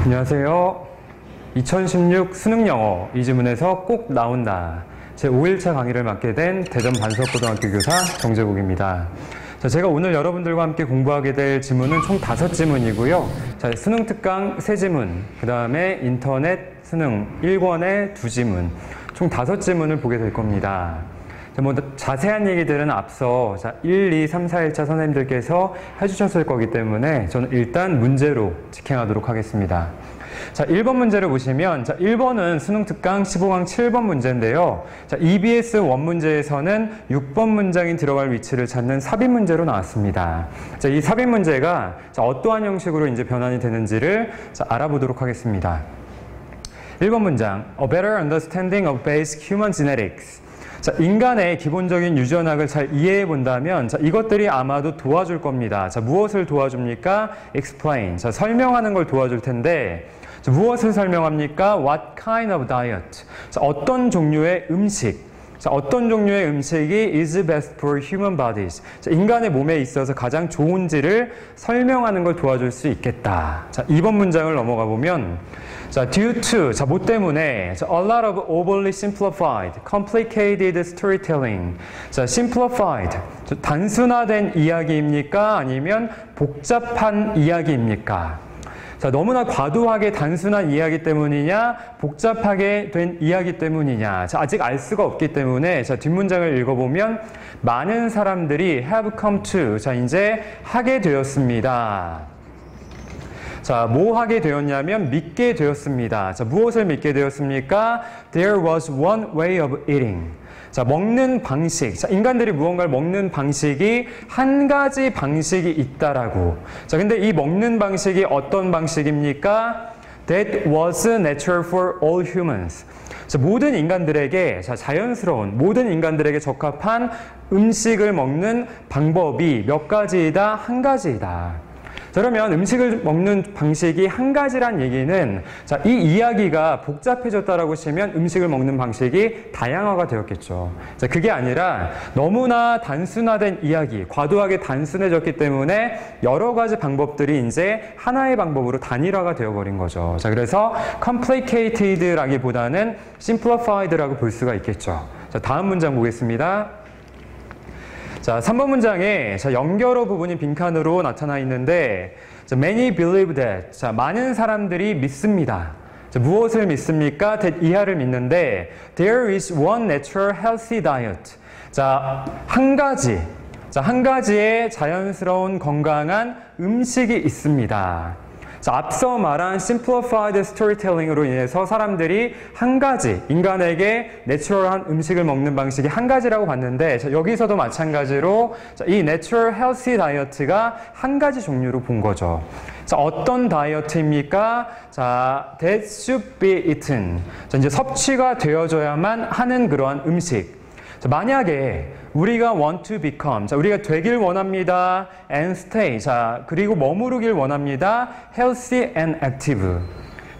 안녕하세요. 2016 수능영어 이 지문에서 꼭 나온다. 제 5일차 강의를 맡게 된 대전 반석고등학교 교사 정재국입니다. 자, 제가 오늘 여러분들과 함께 공부하게 될 지문은 총 5지문이고요. 자, 수능 특강 3지문, 그 다음에 인터넷 수능 1권에 2지문, 총 5지문을 보게 될 겁니다. 뭐 자세한 얘기들은 앞서 1, 2, 3, 4일차 선생님들께서 해주셨을 거기 때문에 저는 일단 문제로 직행하도록 하겠습니다. 자, 1번 문제를 보시면 1번은 수능 특강 15강 7번 문제인데요. EBS 원문제에서는 6번 문장이 들어갈 위치를 찾는 삽입 문제로 나왔습니다. 이 삽입 문제가 어떠한 형식으로 이제 변환이 되는지를 알아보도록 하겠습니다. 1번 문장 A better understanding of basic human genetics. 자, 인간의 기본적인 유전학을 잘 이해해 본다면 이것들이 아마도 도와줄 겁니다. 자, 무엇을 도와줍니까? Explain. 자, 설명하는 걸 도와줄 텐데 무엇을 설명합니까? What kind of diet? 자, 어떤 종류의 음식? 자, 어떤 종류의 음식이 is best for human bodies? 자, 인간의 몸에 있어서 가장 좋은지를 설명하는 걸 도와줄 수 있겠다. 자, 2번 문장을 넘어가 보면 자, due to, 자, 뭐 때문에, 자, a lot of overly simplified, complicated storytelling. 자, simplified, 단순화된 이야기입니까? 아니면 복잡한 이야기입니까? 자, 너무나 과도하게 단순한 이야기 때문이냐, 복잡하게 된 이야기 때문이냐. 자, 아직 알 수가 없기 때문에, 자, 뒷문장을 읽어보면, 많은 사람들이 have come to, 자, 이제 하게 되었습니다. 자, 뭐 하게 되었냐면 믿게 되었습니다. 자, 무엇을 믿게 되었습니까? There was one way of eating. 자, 먹는 방식. 자, 인간들이 무언가를 먹는 방식이 한 가지 방식이 있다라고. 자, 근데 이 먹는 방식이 어떤 방식입니까? That was natural for all humans. 자, 모든 인간들에게, 자, 자연스러운, 모든 인간들에게 적합한 음식을 먹는 방법이 몇 가지이다? 한 가지이다. 자, 그러면 음식을 먹는 방식이 한 가지란 얘기는 자, 이 이야기가 복잡해졌다라고 치면 음식을 먹는 방식이 다양화가 되었겠죠. 자, 그게 아니라 너무나 단순화된 이야기, 과도하게 단순해졌기 때문에 여러 가지 방법들이 이제 하나의 방법으로 단일화가 되어버린 거죠. 자, 그래서 complicated라기보다는 simplified라고 볼 수가 있겠죠. 자, 다음 문장 보겠습니다. 자, 3번 문장에 자, 연결어 부분이 빈칸으로 나타나 있는데 자, many believe that. 자, 많은 사람들이 믿습니다. 자, 무엇을 믿습니까? that 이하를 믿는데 there is one natural healthy diet. 자, 한 가지의 자연스러운 건강한 음식이 있습니다. 자, 앞서 말한 simplified storytelling으로 인해서 사람들이 한 가지, 인간에게 내추럴한 음식을 먹는 방식이 한 가지라고 봤는데 자, 여기서도 마찬가지로 자, 이 natural healthy diet가 한 가지 종류로 본 거죠. 자, 어떤 다이어트입니까? 자, that should be eaten. 자, 이제 섭취가 되어져야만 하는 그러한 음식. 자, 만약에 우리가 want to become, 자, 우리가 되길 원합니다. and stay, 자, 그리고 머무르길 원합니다. healthy and active.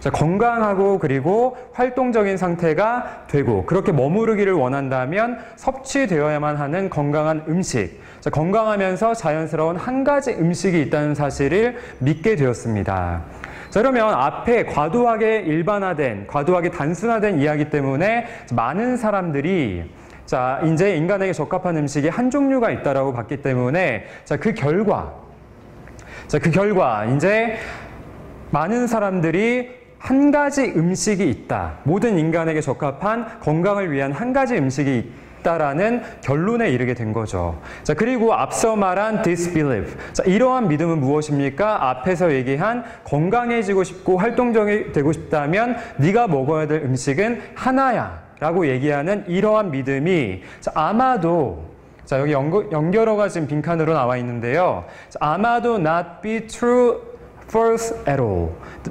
자, 건강하고 그리고 활동적인 상태가 되고 그렇게 머무르기를 원한다면 섭취되어야만 하는 건강한 음식. 자, 건강하면서 자연스러운 한 가지 음식이 있다는 사실을 믿게 되었습니다. 자, 그러면 앞에 과도하게 일반화된, 과도하게 단순화된 이야기 때문에 많은 사람들이 자, 이제 인간에게 적합한 음식이 한 종류가 있다라고 봤기 때문에 자, 그 결과 이제 많은 사람들이 한 가지 음식이 있다. 모든 인간에게 적합한 건강을 위한 한 가지 음식이 있다라는 결론에 이르게 된 거죠. 자, 그리고 앞서 말한 disbelief. 자, 이러한 믿음은 무엇입니까? 앞에서 얘기한 건강해지고 싶고 활동적이 되고 싶다면 네가 먹어야 될 음식은 하나야. 라고 얘기하는 이러한 믿음이 자, 아마도 자, 여기 연결어가 지금 빈칸으로 나와 있는데요. 자, 아마도 not be true false at all.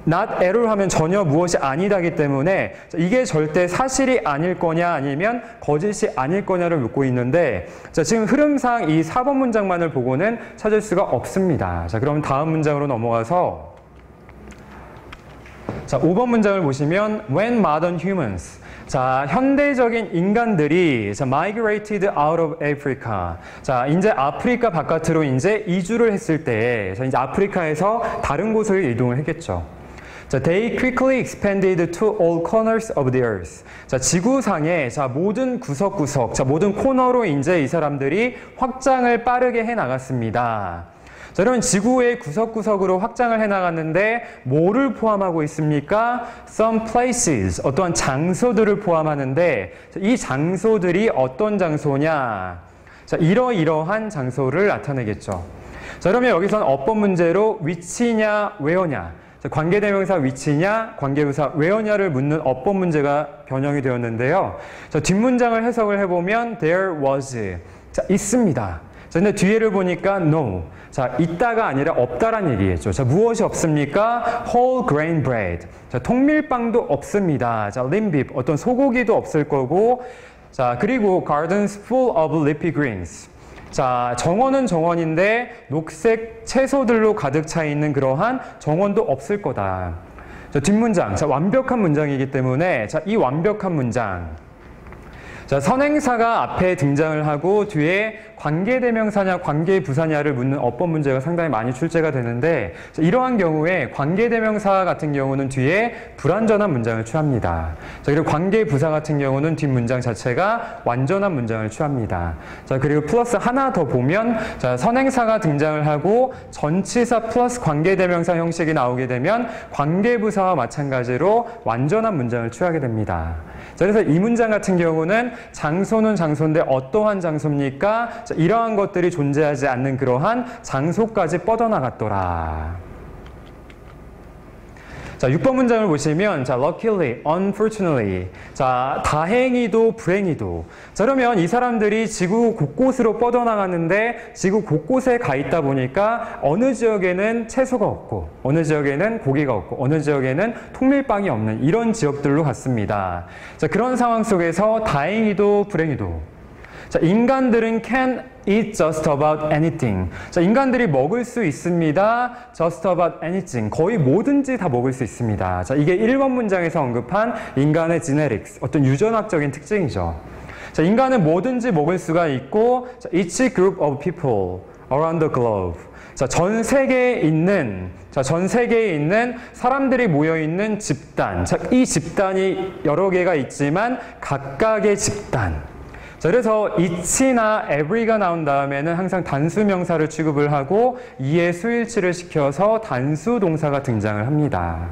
not at all 하면 전혀 무엇이 아니다기 때문에 자, 이게 절대 사실이 아닐 거냐 아니면 거짓이 아닐 거냐를 묻고 있는데 자, 지금 흐름상 이 4번 문장만을 보고는 찾을 수가 없습니다. 자, 그럼 다음 문장으로 넘어가서 자, 5번 문장을 보시면 when modern humans. 자, 현대적인 인간들이 자, migrated out of Africa. 자, 이제 아프리카 바깥으로 이제 이주를 했을 때, 자, 이제 아프리카에서 다른 곳을 이동을 했겠죠. 자, they quickly expanded to all corners of the earth. 자, 지구상의 모든 구석구석, 모든 코너로 이제 이 사람들이 확장을 빠르게 해 나갔습니다. 자, 여러분 지구의 구석구석으로 확장을 해 나갔는데 뭐를 포함하고 있습니까? Some places, 어떠한 장소들을 포함하는데 이 장소들이 어떤 장소냐? 자, 이러이러한 장소를 나타내겠죠. 자, 그러면 여기서는 어법 문제로 위치냐, where냐? 관계대명사 위치냐, 관계부사 where냐를 묻는 어법 문제가 변형이 되었는데요. 자, 뒷문장을 해석을 해보면 there was. 자, 있습니다. 자, 근데 뒤에를 보니까 no. 자, 있다가 아니라 없다란 얘기겠죠. 자, 무엇이 없습니까? whole grain bread. 자, 통밀빵도 없습니다. 자, limp beef. 어떤 소고기도 없을 거고. 자, 그리고 gardens full of leafy greens. 자, 정원은 정원인데 녹색 채소들로 가득 차 있는 그러한 정원도 없을 거다. 자, 뒷문장. 자, 완벽한 문장이기 때문에 자, 이 완벽한 문장. 자, 선행사가 앞에 등장을 하고 뒤에 관계대명사냐 관계부사냐를 묻는 어법 문제가 상당히 많이 출제가 되는데 자, 이러한 경우에 관계대명사 같은 경우는 뒤에 불완전한 문장을 취합니다. 자, 그리고 관계부사 같은 경우는 뒷문장 자체가 완전한 문장을 취합니다. 자, 그리고 플러스 하나 더 보면 자, 선행사가 등장을 하고 전치사 플러스 관계대명사 형식이 나오게 되면 관계부사와 마찬가지로 완전한 문장을 취하게 됩니다. 자, 그래서 이 문장 같은 경우는 장소는 장소인데 어떠한 장소입니까? 자, 이러한 것들이 존재하지 않는 그러한 장소까지 뻗어나갔더라. 자, 6번 문장을 보시면 자, luckily, unfortunately. 자, 다행히도 불행히도. 자, 그러면 이 사람들이 지구 곳곳으로 뻗어나갔는데 지구 곳곳에 가 있다 보니까 어느 지역에는 채소가 없고 어느 지역에는 고기가 없고 어느 지역에는 통밀빵이 없는 이런 지역들로 갔습니다. 자, 그런 상황 속에서 다행히도 불행히도. 자, 인간들은 can eat just about anything. 자, 인간들이 먹을 수 있습니다. just about anything. 거의 뭐든지 다 먹을 수 있습니다. 자, 이게 1번 문장에서 언급한 인간의 genetics, 어떤 유전학적인 특징이죠. 자, 인간은 뭐든지 먹을 수가 있고, 자, each group of people around the globe. 자, 전 세계에 있는 사람들이 모여 있는 집단. 자, 이 집단이 여러 개가 있지만 각각의 집단. 자, 그래서 each나 every가 나온 다음에는 항상 단수 명사를 취급을 하고 이에 수일치를 시켜서 단수 동사가 등장을 합니다.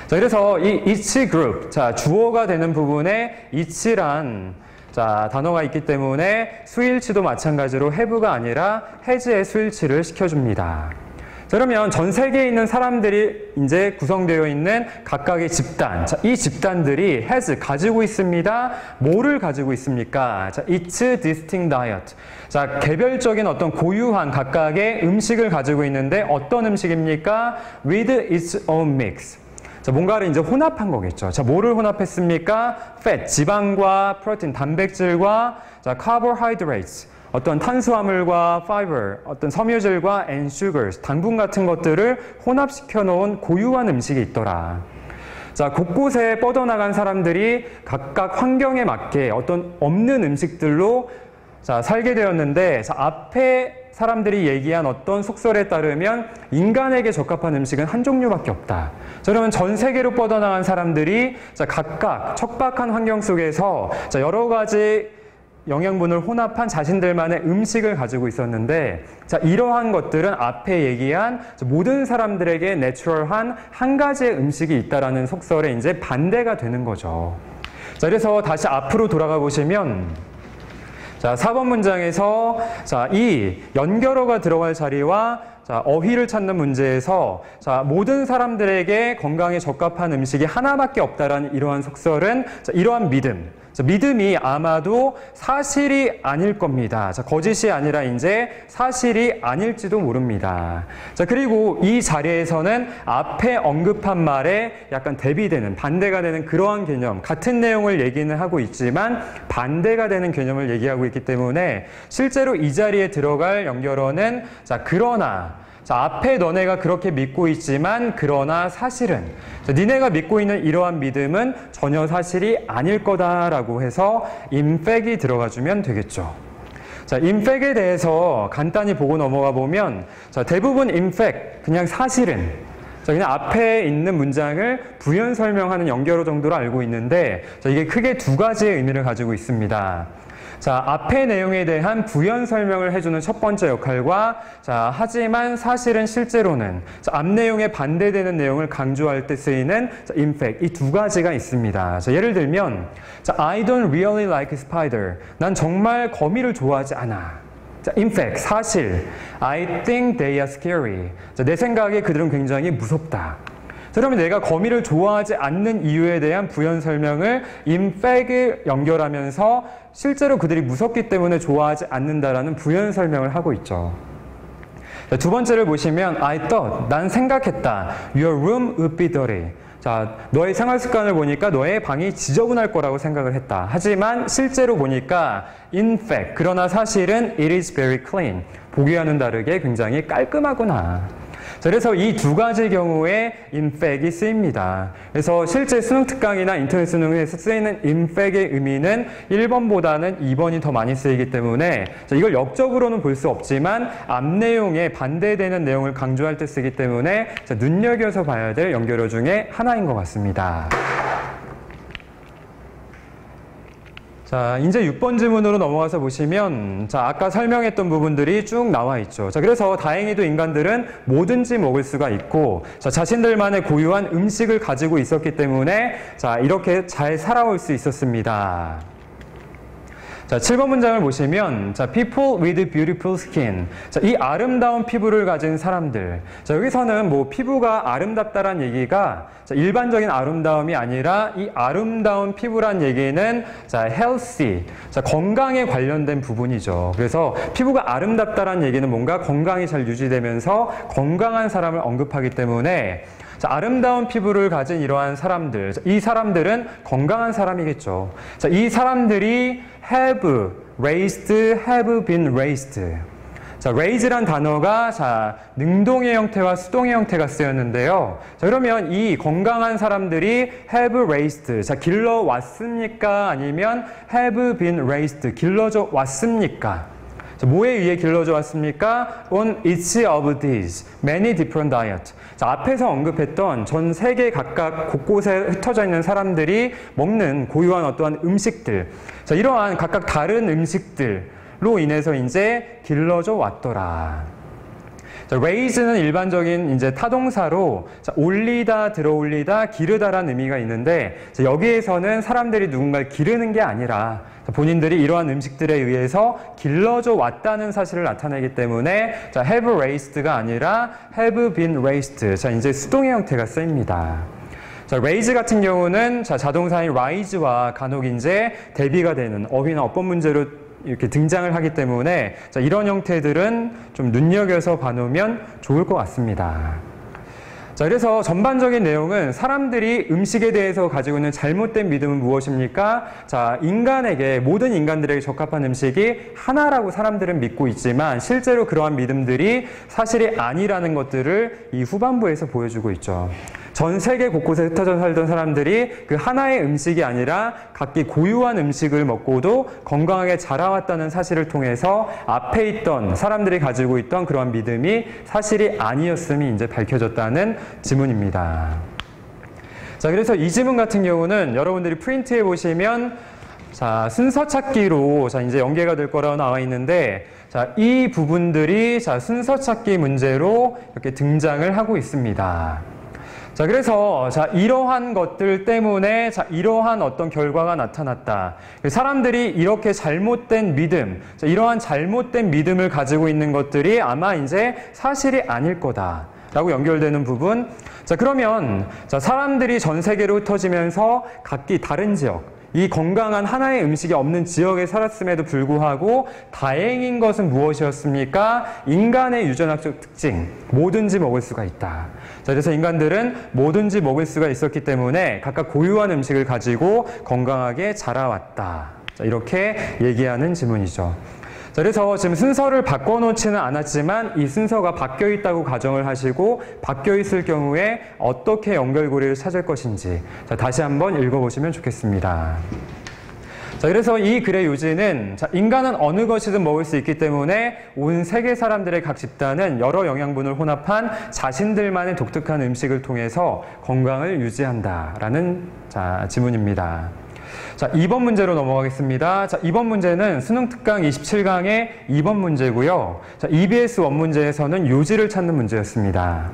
자, 그래서 이 each group, 자, 주어가 되는 부분에 each란 자, 단어가 있기 때문에 수일치도 마찬가지로 have가 아니라 has의 수일치를 시켜줍니다. 자, 그러면 전 세계에 있는 사람들이 이제 구성되어 있는 각각의 집단. 자, 이 집단들이 has 가지고 있습니다. 뭐를 가지고 있습니까? 자, its distinct diet. 자, 개별적인 어떤 고유한 각각의 음식을 가지고 있는데 어떤 음식입니까? with its own mix. 자, 뭔가를 이제 혼합한 거겠죠. 자, 뭐를 혼합했습니까? fat, 지방과 protein, 단백질과 자, carbohydrates. 어떤 탄수화물과 fiber, 어떤 섬유질과 and sugars, 당분 같은 것들을 혼합시켜 놓은 고유한 음식이 있더라. 자, 곳곳에 뻗어나간 사람들이 각각 환경에 맞게 어떤 없는 음식들로 자, 살게 되었는데 자, 앞에 사람들이 얘기한 어떤 속설에 따르면 인간에게 적합한 음식은 한 종류밖에 없다. 자, 그러면 전 세계로 뻗어나간 사람들이 자, 각각 척박한 환경 속에서 자, 여러 가지 영양분을 혼합한 자신들만의 음식을 가지고 있었는데 자, 이러한 것들은 앞에 얘기한 모든 사람들에게 내추럴한 한 가지의 음식이 있다라는 속설에 이제 반대가 되는 거죠. 자, 그래서 다시 앞으로 돌아가 보시면 자, 4번 문장에서 자, 이 연결어가 들어갈 자리와 자, 어휘를 찾는 문제에서 자, 모든 사람들에게 건강에 적합한 음식이 하나밖에 없다라는 이러한 속설은 자, 이러한 믿음. 자, 믿음이 아마도 사실이 아닐 겁니다. 자, 거짓이 아니라 이제 사실이 아닐지도 모릅니다. 자, 그리고 이 자리에서는 앞에 언급한 말에 약간 대비되는, 반대가 되는 그러한 개념, 같은 내용을 얘기는 하고 있지만 반대가 되는 개념을 얘기하고 있기 때문에 실제로 이 자리에 들어갈 연결어는 자, 그러나 자, 앞에 너네가 그렇게 믿고 있지만 그러나 사실은 자, 니네가 믿고 있는 이러한 믿음은 전혀 사실이 아닐 거다라고 해서 in fact이 들어가주면 되겠죠. 자, in fact에 대해서 간단히 보고 넘어가 보면 자, 대부분 in fact 그냥 사실은 자, 그냥 앞에 있는 문장을 부연 설명하는 연결어 정도로 알고 있는데, 자, 이게 크게 두 가지의 의미를 가지고 있습니다. 자, 앞의 내용에 대한 부연 설명을 해주는 첫 번째 역할과, 자, 하지만 사실은 실제로는, 자, 앞 내용에 반대되는 내용을 강조할 때 쓰이는, 자, in fact, 이 두 가지가 있습니다. 자, 예를 들면, 자, I don't really like spider. 난 정말 거미를 좋아하지 않아. 자, in fact, 사실, I think they are scary. 자, 내 생각에 그들은 굉장히 무섭다. 자, 그러면 내가 거미를 좋아하지 않는 이유에 대한 부연 설명을 in fact에 연결하면서 실제로 그들이 무섭기 때문에 좋아하지 않는다라는 부연 설명을 하고 있죠. 자, 두 번째를 보시면 I thought, 난 생각했다. Your room would be dirty. 자, 너의 생활 습관을 보니까 너의 방이 지저분할 거라고 생각을 했다. 하지만 실제로 보니까 in fact, 그러나 사실은 it is very clean. 보기와는 다르게 굉장히 깔끔하구나. 자, 그래서 이 두 가지 경우에 in fact이 쓰입니다. 그래서 실제 수능 특강이나 인터넷 수능에서 쓰이는 in fact의 의미는 1번보다는 2번이 더 많이 쓰이기 때문에, 자, 이걸 역적으로는 볼 수 없지만 앞 내용에 반대되는 내용을 강조할 때 쓰기 때문에, 자, 눈여겨서 봐야 될 연결어 중에 하나인 것 같습니다. 자, 이제 6번 지문으로 넘어가서 보시면, 자, 아까 설명했던 부분들이 쭉 나와 있죠. 자, 그래서 다행히도 인간들은 뭐든지 먹을 수가 있고, 자, 자신들만의 고유한 음식을 가지고 있었기 때문에, 자, 이렇게 잘 살아올 수 있었습니다. 자, 7번 문장을 보시면, 자, people with beautiful skin. 자, 이 아름다운 피부를 가진 사람들. 자, 여기서는 뭐 피부가 아름답다란 얘기가, 자, 일반적인 아름다움이 아니라 이 아름다운 피부란 얘기는, 자, healthy. 자, 건강에 관련된 부분이죠. 그래서 피부가 아름답다란 얘기는 뭔가 건강이 잘 유지되면서 건강한 사람을 언급하기 때문에, 자, 아름다운 피부를 가진 이러한 사람들, 이 사람들은 건강한 사람이겠죠. 자, 이 사람들이 have raised, have been raised. 자, raise란 단어가, 자, 능동의 형태와 수동의 형태가 쓰였는데요. 자, 그러면 이 건강한 사람들이 have raised, 자, 길러 왔습니까? 아니면 have been raised, 길러져 왔습니까? 자, 뭐에 의해 길러져 왔습니까? On each of these many different diets. 자, 앞에서 언급했던 전 세계 각각 곳곳에 흩어져 있는 사람들이 먹는 고유한 어떠한 음식들. 자, 이러한 각각 다른 음식들로 인해서 이제 길러져 왔더라. 자, raise는 일반적인 이제 타동사로, 자, 올리다, 들어올리다, 기르다라는 의미가 있는데, 자, 여기에서는 사람들이 누군가를 기르는 게 아니라, 자, 본인들이 이러한 음식들에 의해서 길러져 왔다는 사실을 나타내기 때문에, 자, have raised가 아니라 have been raised. 자, 이제 수동의 형태가 쓰입니다. 자, raise 같은 경우는, 자, 자동사인 rise와 간혹 이제 대비가 되는 어휘나 어법 문제로 이렇게 등장을 하기 때문에, 자, 이런 형태들은 좀 눈여겨서 봐놓으면 좋을 것 같습니다. 자, 그래서 전반적인 내용은 사람들이 음식에 대해서 가지고 있는 잘못된 믿음은 무엇입니까? 자, 인간에게, 모든 인간들에게 적합한 음식이 하나라고 사람들은 믿고 있지만 실제로 그러한 믿음들이 사실이 아니라는 것들을 이 후반부에서 보여주고 있죠. 전 세계 곳곳에 흩어져 살던 사람들이 그 하나의 음식이 아니라 각기 고유한 음식을 먹고도 건강하게 자라왔다는 사실을 통해서 앞에 있던 사람들이 가지고 있던 그러한 믿음이 사실이 아니었음이 이제 밝혀졌다는 지문입니다. 자, 그래서 이 지문 같은 경우는 여러분들이 프린트해 보시면, 자, 순서 찾기로, 자, 이제 연계가 될 거라고 나와 있는데, 자, 이 부분들이, 자, 순서 찾기 문제로 이렇게 등장을 하고 있습니다. 자, 그래서, 자, 이러한 것들 때문에, 자, 이러한 어떤 결과가 나타났다. 사람들이 이렇게 잘못된 믿음, 자, 이러한 잘못된 믿음을 가지고 있는 것들이 아마 이제 사실이 아닐 거다. 라고 연결되는 부분. 자, 그러면, 자, 사람들이 전 세계로 흩어지면서 각기 다른 지역, 이 건강한 하나의 음식이 없는 지역에 살았음에도 불구하고 다행인 것은 무엇이었습니까? 인간의 유전학적 특징, 뭐든지 먹을 수가 있다. 자, 그래서 인간들은 뭐든지 먹을 수가 있었기 때문에 각각 고유한 음식을 가지고 건강하게 자라왔다. 자, 이렇게 얘기하는 지문이죠. 자, 그래서 지금 순서를 바꿔놓지는 않았지만 이 순서가 바뀌어 있다고 가정을 하시고 바뀌어 있을 경우에 어떻게 연결고리를 찾을 것인지, 자, 다시 한번 읽어보시면 좋겠습니다. 자, 자, 그래서 이 글의 요지는 자, 인간은 어느 것이든 먹을 수 있기 때문에 온 세계 사람들의 각 집단은 여러 영양분을 혼합한 자신들만의 독특한 음식을 통해서 건강을 유지한다라는 자, 지문입니다. 자, 2번 문제로 넘어가겠습니다. 자, 2번 문제는 수능 특강 27강의 2번 문제고요. 자, EBS 원문제에서는 요지를 찾는 문제였습니다.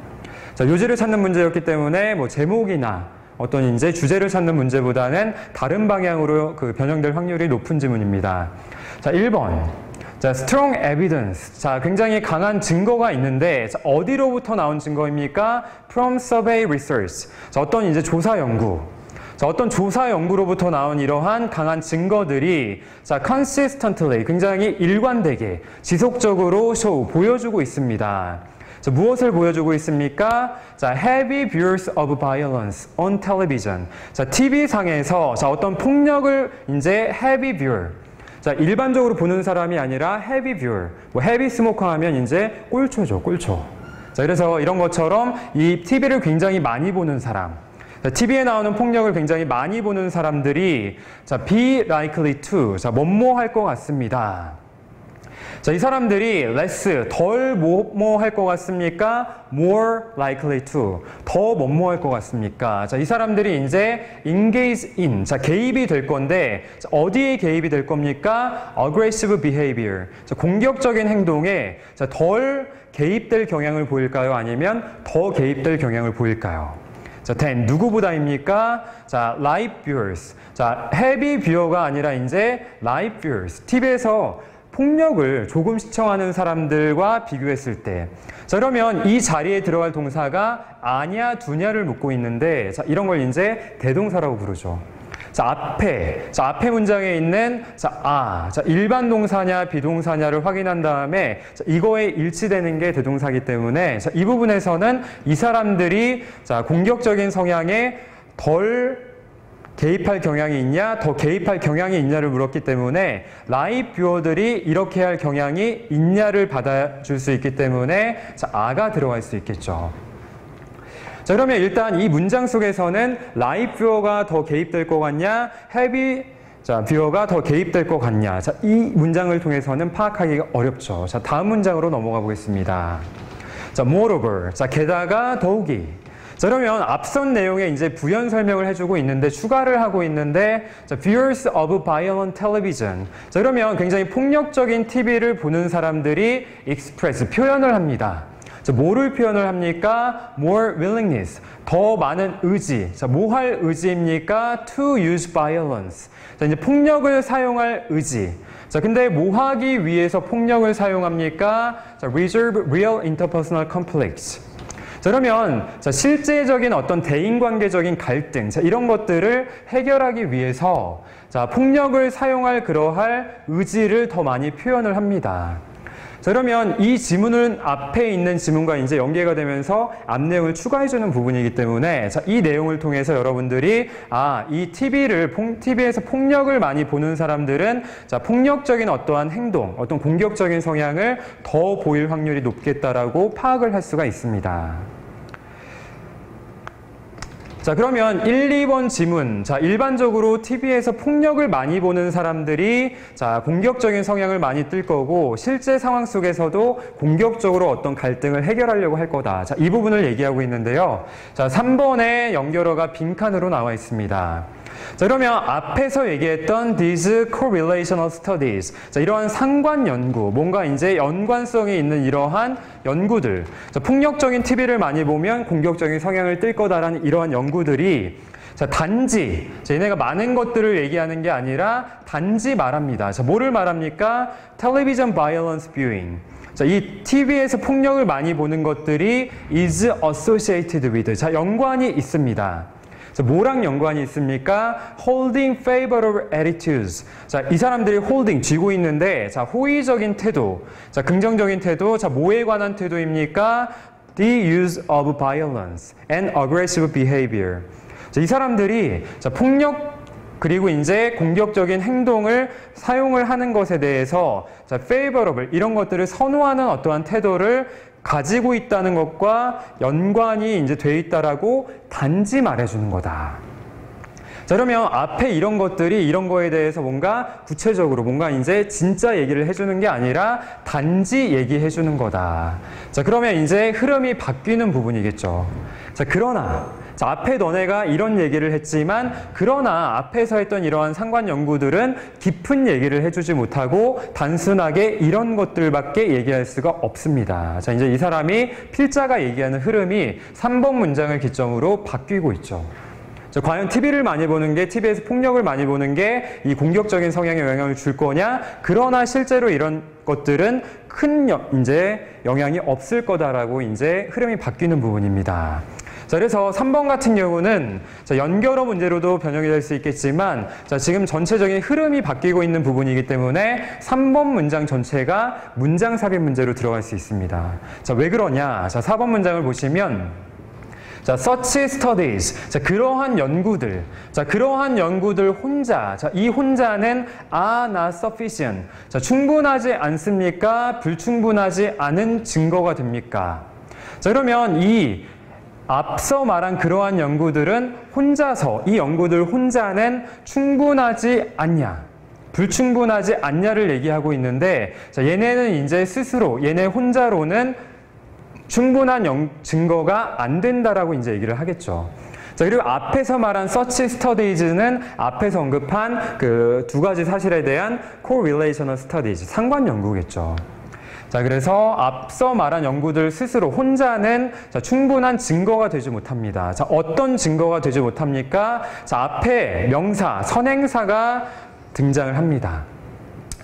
자, 요지를 찾는 문제였기 때문에 뭐 제목이나 어떤 이제 주제를 찾는 문제보다는 다른 방향으로 그 변형될 확률이 높은 지문입니다. 자, 1번. 자, strong evidence. 자, 굉장히 강한 증거가 있는데, 자, 어디로부터 나온 증거입니까? From survey research. 자, 어떤 이제 조사 연구. 자, 어떤 조사 연구로부터 나온 이러한 강한 증거들이 자, consistently, 굉장히 일관되게, 지속적으로 보여주고 있습니다. 자, 무엇을 보여주고 있습니까? 자, heavy viewers of violence on television. 자, TV상에서 자, 어떤 폭력을 이제 heavy viewer. 자, 일반적으로 보는 사람이 아니라 heavy viewer. 뭐 heavy smoker 하면 이제 꼴초죠, 꼴초. 자, 그래서 이런 것처럼 이 TV를 굉장히 많이 보는 사람. 자, TV에 나오는 폭력을 굉장히 많이 보는 사람들이 자, be likely to. 자, 뭐뭐할 것 같습니다. 자, 이 사람들이 less, 덜 뭐뭐할 것 같습니까? more likely to, 더 뭐뭐할 것 같습니까? 자, 이 사람들이 이제 engage in, 자, 개입이 될 건데, 자, 어디에 개입이 될 겁니까? aggressive behavior, 자, 공격적인 행동에 자, 덜 개입될 경향을 보일까요? 아니면 더 개입될 경향을 보일까요? 자, then 누구보다입니까? 자, live viewers. 자, heavy viewer가 아니라 이제 live viewers. TV에서 폭력을 조금 시청하는 사람들과 비교했을 때, 자, 그러면 이 자리에 들어갈 동사가 아냐, 두냐를 묻고 있는데, 자, 이런 걸 이제 대동사라고 부르죠. 자, 앞에 문장에 있는 자, 일반 동사냐, 비동사냐를 확인한 다음에 자, 이거에 일치되는 게 대동사이기 때문에 자, 이 부분에서는 이 사람들이 자, 공격적인 성향에 덜 개입할 경향이 있냐, 더 개입할 경향이 있냐를 물었기 때문에 라이브 뷰어들이 이렇게 할 경향이 있냐를 받아줄 수 있기 때문에 자, 아가 들어갈 수 있겠죠. 자, 그러면 일단 이 문장 속에서는 라이브 뷰어가 더 개입될 것 같냐, 헤비 뷰어가 더 개입될 것 같냐. 자, 이 문장을 통해서는 파악하기가 어렵죠. 자, 다음 문장으로 넘어가 보겠습니다. 자, moreover. 자, 게다가 더욱이. 자, 그러면 앞선 내용에 이제 부연 설명을 해주고 있는데 추가를 하고 있는데 자, viewers of violent television. 자, 그러면 굉장히 폭력적인 TV를 보는 사람들이 express, 표현을 합니다. 자, 뭐를 표현을 합니까? more willingness, 더 많은 의지. 자, 뭐 할 의지입니까? to use violence. 자, 이제 폭력을 사용할 의지. 자, 근데 뭐 하기 위해서 폭력을 사용합니까? 자, resolve real interpersonal conflicts. 자, 그러면 자, 실제적인 어떤 대인관계적인 갈등, 자, 이런 것들을 해결하기 위해서 자, 폭력을 사용할 그러할 의지를 더 많이 표현을 합니다. 자, 그러면 이 지문은 앞에 있는 지문과 이제 연계가 되면서 앞 내용을 추가해주는 부분이기 때문에 자, 이 내용을 통해서 여러분들이 이 TV에서 폭력을 많이 보는 사람들은 자, 폭력적인 어떠한 행동, 어떤 공격적인 성향을 더 보일 확률이 높겠다라고 파악을 할 수가 있습니다. 자, 그러면 1, 2번 지문. 자, 일반적으로 TV에서 폭력을 많이 보는 사람들이 자, 공격적인 성향을 많이 띨 거고 실제 상황 속에서도 공격적으로 어떤 갈등을 해결하려고 할 거다. 자, 이 부분을 얘기하고 있는데요. 자, 3번의 연결어가 빈칸으로 나와 있습니다. 자, 그러면 앞에서 얘기했던 these correlational studies. 자, 이러한 상관 연구, 뭔가 이제 연관성이 있는 이러한 연구들. 자, 폭력적인 TV를 많이 보면 공격적인 성향을 띨 거다라는 이러한 연구들이 자, 단지, 자, 얘네가 많은 것들을 얘기하는 게 아니라 단지 말합니다. 자, 뭐를 말합니까? television violence viewing. 자, 이 TV에서 폭력을 많이 보는 것들이 is associated with. 자, 연관이 있습니다. 자, 뭐랑 연관이 있습니까? holding favorable attitudes. 자, 이 사람들이 holding, 쥐고 있는데, 자, 호의적인 태도. 자, 긍정적인 태도. 자, 뭐에 관한 태도입니까? the use of violence and aggressive behavior. 자, 이 사람들이, 자, 폭력, 그리고 이제 공격적인 행동을 사용을 하는 것에 대해서, 자, favorable, 이런 것들을 선호하는 어떠한 태도를 가지고 있다는 것과 연관이 이제 돼 있다라고 단지 말해주는 거다. 자, 그러면 앞에 이런 것들이 이런 거에 대해서 뭔가 구체적으로 뭔가 이제 진짜 얘기를 해주는 게 아니라 단지 얘기해 주는 거다. 자, 그러면 이제 흐름이 바뀌는 부분이겠죠. 자, 그러나 자, 앞에 너네가 이런 얘기를 했지만 그러나 앞에서 했던 이러한 상관 연구들은 깊은 얘기를 해주지 못하고 단순하게 이런 것들밖에 얘기할 수가 없습니다. 자, 이제 이 사람이 필자가 얘기하는 흐름이 3번 문장을 기점으로 바뀌고 있죠. 자, 과연 TV를 많이 보는 게, TV에서 폭력을 많이 보는 게 이 공격적인 성향에 영향을 줄 거냐? 그러나 실제로 이런 것들은 큰 이제 영향이 없을 거다라고 이제 흐름이 바뀌는 부분입니다. 자, 그래서 3번 같은 경우는 자, 연결어 문제로도 변형이 될 수 있겠지만 자, 지금 전체적인 흐름이 바뀌고 있는 부분이기 때문에 3번 문장 전체가 문장 삽입 문제로 들어갈 수 있습니다. 자, 왜 그러냐? 자, 4번 문장을 보시면 자, such studies. 자, 그러한 연구들. 자, 그러한 연구들 혼자. 자, 이 혼자는 are not sufficient. 자, 충분하지 않습니까? 불충분하지 않은 증거가 됩니까? 자, 그러면 이 앞서 말한 그러한 연구들은 혼자서, 이 연구들 혼자는 충분하지 않냐, 불충분하지 않냐를 얘기하고 있는데, 자, 얘네는 이제 스스로, 얘네 혼자로는 충분한 증거가 안 된다라고 이제 얘기를 하겠죠. 자, 그리고 앞에서 말한 such studies는 앞에서 언급한 그 두 가지 사실에 대한 correlational studies, 상관 연구겠죠. 자, 그래서 앞서 말한 연구들 스스로 혼자는 자, 충분한 증거가 되지 못합니다. 자, 어떤 증거가 되지 못합니까? 자, 앞에 명사, 선행사가 등장을 합니다.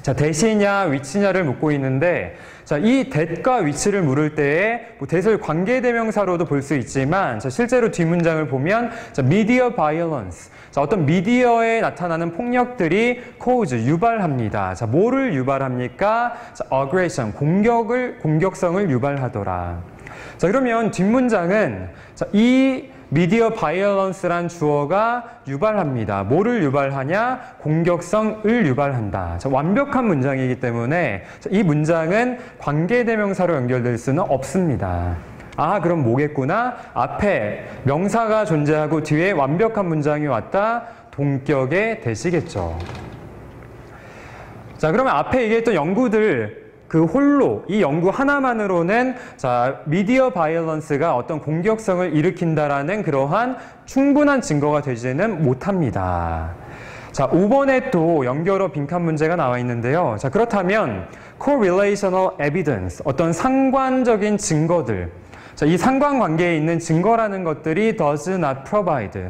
자, 대시냐, 위치냐를 묻고 있는데, 자, 이 that과 위치를 물을 때에 뭐 that을 관계대명사로도 볼 수 있지만, 자, 실제로 뒷문장을 보면, 자, media violence. 자, 어떤 미디어에 나타나는 폭력들이 cause, 유발합니다. 자, 뭐를 유발합니까? 자, aggression, 공격성을 유발하더라. 자, 그러면 뒷문장은, 자, 이 미디어 바이올런스란 주어가 유발합니다. 뭐를 유발하냐? 공격성을 유발한다. 자, 완벽한 문장이기 때문에 이 문장은 관계대명사로 연결될 수는 없습니다. 아, 그럼 뭐겠구나? 앞에 명사가 존재하고 뒤에 완벽한 문장이 왔다. 동격의 대시겠죠. 자, 그러면 앞에 얘기했던 연구들 그 홀로 이 연구 하나만으로는 자, 미디어 바이올런스가 어떤 공격성을 일으킨다라는 그러한 충분한 증거가 되지는 못합니다. 자, 5번에 또 연결어 빈칸 문제가 나와 있는데요. 자, 그렇다면 correlational evidence, 어떤 상관적인 증거들. 자, 이 상관관계에 있는 증거라는 것들이 does not provide.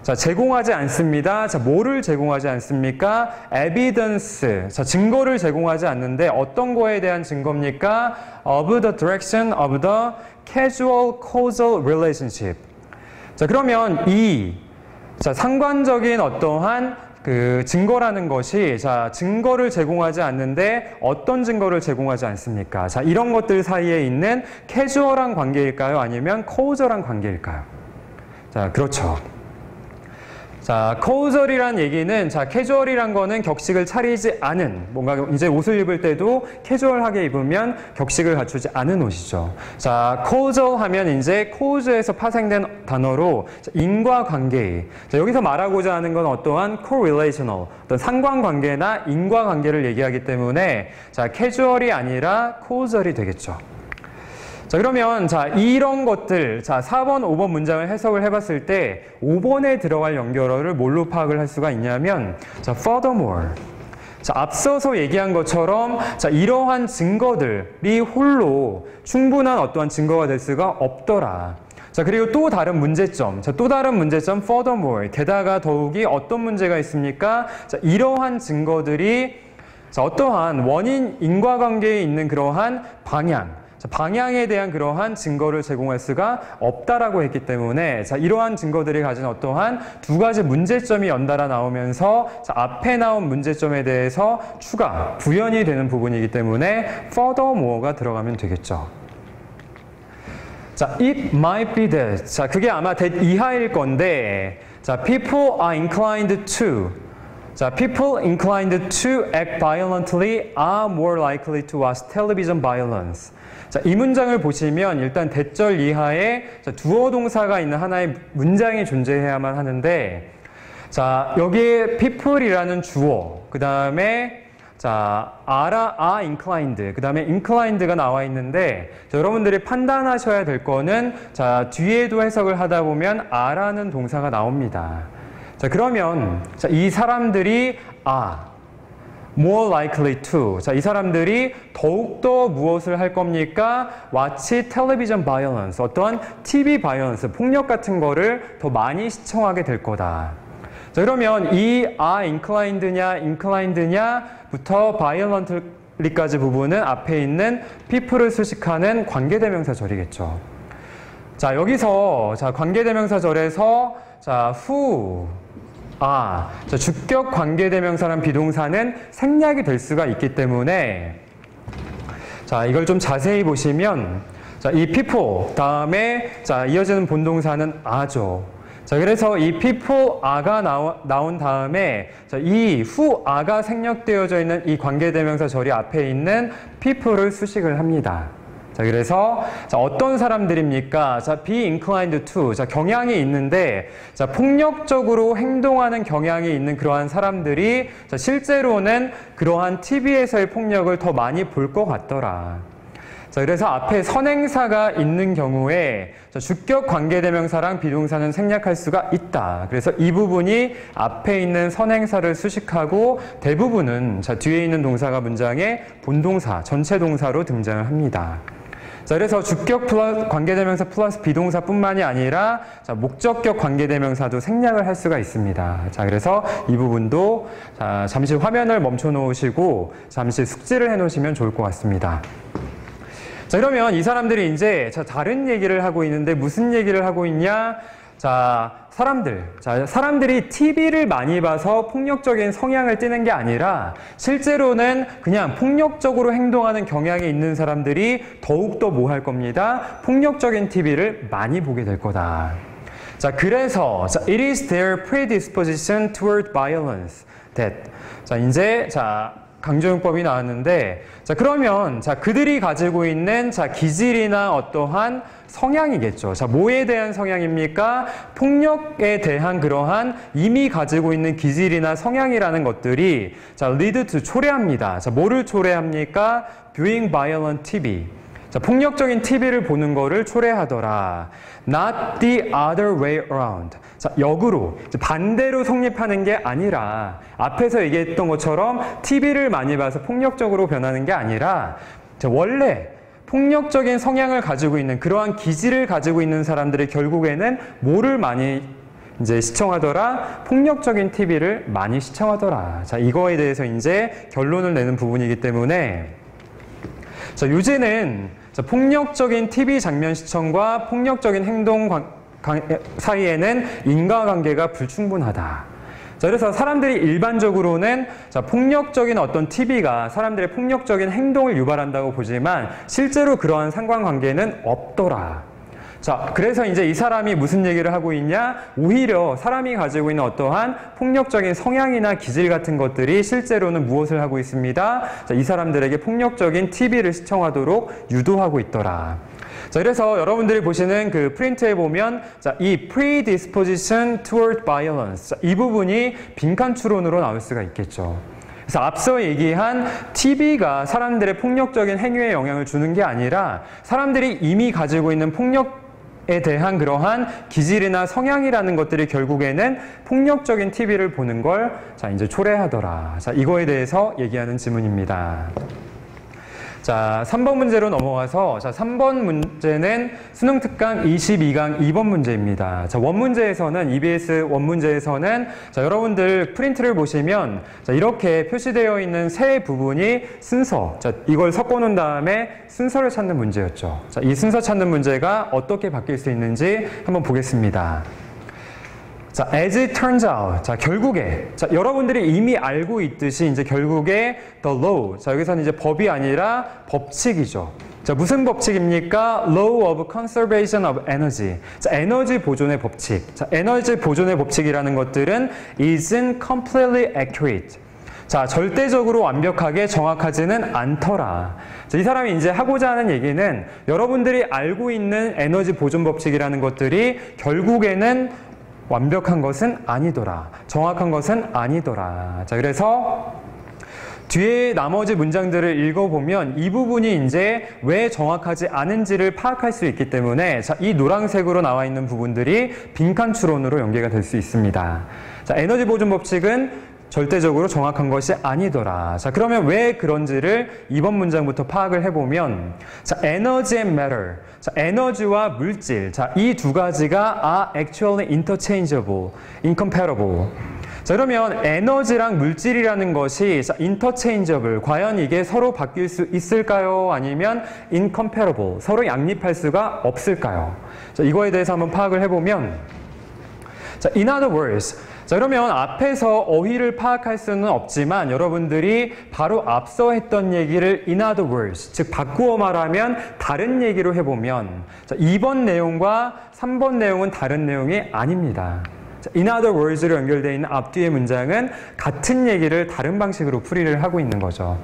자, 제공하지 않습니다. 자, 뭐를 제공하지 않습니까? evidence. 자, 증거를 제공하지 않는데 어떤 거에 대한 증거입니까? of the direction of the causal causal relationship. 자, 그러면 자, 상관적인 어떠한 그 증거라는 것이 자, 증거를 제공하지 않는데 어떤 증거를 제공하지 않습니까? 자, 이런 것들 사이에 있는 캐주얼한 관계일까요? 아니면 causal한 관계일까요? 자, 그렇죠. 자, causal이란 얘기는 자, 캐주얼이란 거는 격식을 차리지 않은 뭔가 이제 옷을 입을 때도 캐주얼하게 입으면 격식을 갖추지 않은 옷이죠. 자, causal 하면 이제 cause에서 파생된 단어로 자, 인과관계. 자, 여기서 말하고자 하는 건 어떠한 correlational, 어떤 상관관계나 인과관계를 얘기하기 때문에 자, 캐주얼이 아니라 causal이 되겠죠. 자, 그러면 자, 이런 것들 자, 4번, 5번 문장을 해석을 해봤을 때 5번에 들어갈 연결어를 뭘로 파악을 할 수가 있냐면 자, furthermore. 자, 앞서서 얘기한 것처럼 자, 이러한 증거들이 홀로 충분한 어떠한 증거가 될 수가 없더라. 자, 그리고 또 다른 문제점. 자, 또 다른 문제점 furthermore. 게다가 더욱이 어떤 문제가 있습니까? 자, 이러한 증거들이 자, 어떠한 원인 인과관계에 있는 그러한 방향. 자, 방향에 대한 그러한 증거를 제공할 수가 없다라고 했기 때문에 자, 이러한 증거들이 가진 어떠한 두 가지 문제점이 연달아 나오면서 자, 앞에 나온 문제점에 대해서 추가, 부연이 되는 부분이기 때문에 furthermore가 들어가면 되겠죠. 자, it might be that. 자, 그게 아마 that 이하일 건데 자, people are inclined to. 자, people inclined to act violently are more likely to watch television violence. 자, 이 문장을 보시면 일단 대절 이하에 자, 두어 동사가 있는 하나의 문장이 존재해야만 하는데 자, 여기에 people이라는 주어, 그 다음에 자, are inclined, 그 다음에 inclined가 나와 있는데, 자, 여러분들이 판단하셔야 될 거는, 자, 뒤에도 해석을 하다 보면 are라는 동사가 나옵니다. 자, 그러면, 자, 이 사람들이 more likely to. 자, 이 사람들이 더욱더 무엇을 할 겁니까? watch television violence. 어떤 TV violence, 폭력 같은 거를 더 많이 시청하게 될 거다. 자, 그러면 이 inclined냐 부터 violently까지 부분은 앞에 있는 people를 수식하는 관계대명사절이겠죠. 자, 여기서 자, 관계대명사절에서 자, who 자, 주격 관계대명사란 비동사는 생략이 될 수가 있기 때문에 자, 이걸 좀 자세히 보시면 자, 이 people 다음에 자, 이어지는 본동사는 are죠. 자, 그래서 이 people are가 나온 다음에 자, 이 who are가 생략되어져 있는 이 관계대명사 절이 앞에 있는 people를 수식을 합니다. 자, 그래서 자, 어떤 사람들입니까? 자, be inclined to. 자, 경향이 있는데 자, 폭력적으로 행동하는 경향이 있는 그러한 사람들이 자, 실제로는 그러한 TV에서의 폭력을 더 많이 볼 것 같더라. 자, 그래서 앞에 선행사가 있는 경우에 자, 주격 관계대명사랑 비동사는 생략할 수가 있다. 그래서 이 부분이 앞에 있는 선행사를 수식하고 대부분은 자, 뒤에 있는 동사가 문장의 본동사, 전체 동사로 등장을 합니다. 자, 그래서 주격 플러스 관계대명사 플러스 비동사뿐만이 아니라 자, 목적격 관계대명사도 생략을 할 수가 있습니다. 자, 그래서 이 부분도 자, 잠시 화면을 멈춰 놓으시고 잠시 숙지를 해 놓으시면 좋을 것 같습니다. 자, 그러면 이 사람들이 이제 자, 다른 얘기를 하고 있는데 무슨 얘기를 하고 있냐? 자, 사람들이 TV를 많이 봐서 폭력적인 성향을 띠는 게 아니라 실제로는 그냥 폭력적으로 행동하는 경향이 있는 사람들이 더욱더 뭐 할 겁니다? 폭력적인 TV를 많이 보게 될 거다. 자, 그래서 자, it is their predisposition toward violence that. 자, 이제 자, 강조용법이 나왔는데 자, 그러면 자, 그들이 가지고 있는 자, 기질이나 어떠한 성향이겠죠. 자, 뭐에 대한 성향입니까? 폭력에 대한 그러한 이미 가지고 있는 기질이나 성향이라는 것들이 자, lead to 초래합니다. 자, 뭐를 초래합니까? viewing violent TV. 자, 폭력적인 TV를 보는 거를 초래하더라. Not the other way around. 자, 역으로, 반대로 성립하는 게 아니라 앞에서 얘기했던 것처럼 TV를 많이 봐서 폭력적으로 변하는 게 아니라 자, 원래 폭력적인 성향을 가지고 있는 그러한 기질을 가지고 있는 사람들이 결국에는 뭐를 많이 이제 시청하더라? 폭력적인 TV를 많이 시청하더라. 자, 이거에 대해서 이제 결론을 내는 부분이기 때문에 자, 요새는 자, 폭력적인 TV 장면 시청과 폭력적인 행동 사이에는 인과관계가 불충분하다. 자, 그래서 사람들이 일반적으로는 자, 폭력적인 어떤 TV가 사람들의 폭력적인 행동을 유발한다고 보지만 실제로 그러한 상관관계는 없더라. 자, 그래서 이제 이 사람이 무슨 얘기를 하고 있냐? 오히려 사람이 가지고 있는 어떠한 폭력적인 성향이나 기질 같은 것들이 실제로는 무엇을 하고 있습니다? 자, 이 사람들에게 폭력적인 TV를 시청하도록 유도하고 있더라. 자, 그래서 여러분들이 보시는 그 프린트에 보면 자, 이 predisposition toward violence 자, 이 부분이 빈칸 추론으로 나올 수가 있겠죠. 그래서 앞서 얘기한 TV가 사람들의 폭력적인 행위에 영향을 주는 게 아니라 사람들이 이미 가지고 있는 폭력에 대한 그러한 기질이나 성향이라는 것들이 결국에는 폭력적인 TV를 보는 걸 자, 이제 초래하더라. 자, 이거에 대해서 얘기하는 지문입니다. 자, 3번 문제로 넘어가서 자, 3번 문제는 수능 특강 22강 2번 문제입니다. 자, 원문제에서는 EBS 원문제에서는 자, 여러분들 프린트를 보시면 자, 이렇게 표시되어 있는 세 부분이 순서. 자, 이걸 섞어 놓은 다음에 순서를 찾는 문제였죠. 자, 이 순서 찾는 문제가 어떻게 바뀔 수 있는지 한번 보겠습니다. 자, as it turns out. 자, 결국에. 자, 여러분들이 이미 알고 있듯이 이제 결국에 the law. 자, 여기서는 이제 법이 아니라 법칙이죠. 자, 무슨 법칙입니까? Law of Conservation of Energy. 자, 에너지 보존의 법칙. 자, 에너지 보존의 법칙이라는 것들은 isn't completely accurate. 자, 절대적으로 완벽하게 정확하지는 않더라. 자, 이 사람이 이제 하고자 하는 얘기는 여러분들이 알고 있는 에너지 보존 법칙이라는 것들이 결국에는 완벽한 것은 아니더라. 정확한 것은 아니더라. 자, 그래서 뒤에 나머지 문장들을 읽어보면 이 부분이 이제 왜 정확하지 않은지를 파악할 수 있기 때문에 자, 이 노란색으로 나와 있는 부분들이 빈칸 추론으로 연계가 될 수 있습니다. 자, 에너지 보존 법칙은 절대적으로 정확한 것이 아니더라. 자, 그러면 왜 그런지를 이번 문장부터 파악을 해보면 자, energy and matter. 자, 에너지와 물질. 자, 이 두 가지가 are actually interchangeable, incompatible. 자, 그러면 에너지랑 물질이라는 것이 interchangeable, 과연 이게 서로 바뀔 수 있을까요? 아니면 incompatible, 서로 양립할 수가 없을까요? 자, 이거에 대해서 한번 파악을 해보면 자, in other words, 자, 그러면 앞에서 어휘를 파악할 수는 없지만 여러분들이 바로 앞서 했던 얘기를 in other words, 즉 바꾸어 말하면 다른 얘기로 해보면 자, 2번 내용과 3번 내용은 다른 내용이 아닙니다. in other words로 연결되어 있는 앞뒤의 문장은 같은 얘기를 다른 방식으로 풀이를 하고 있는 거죠.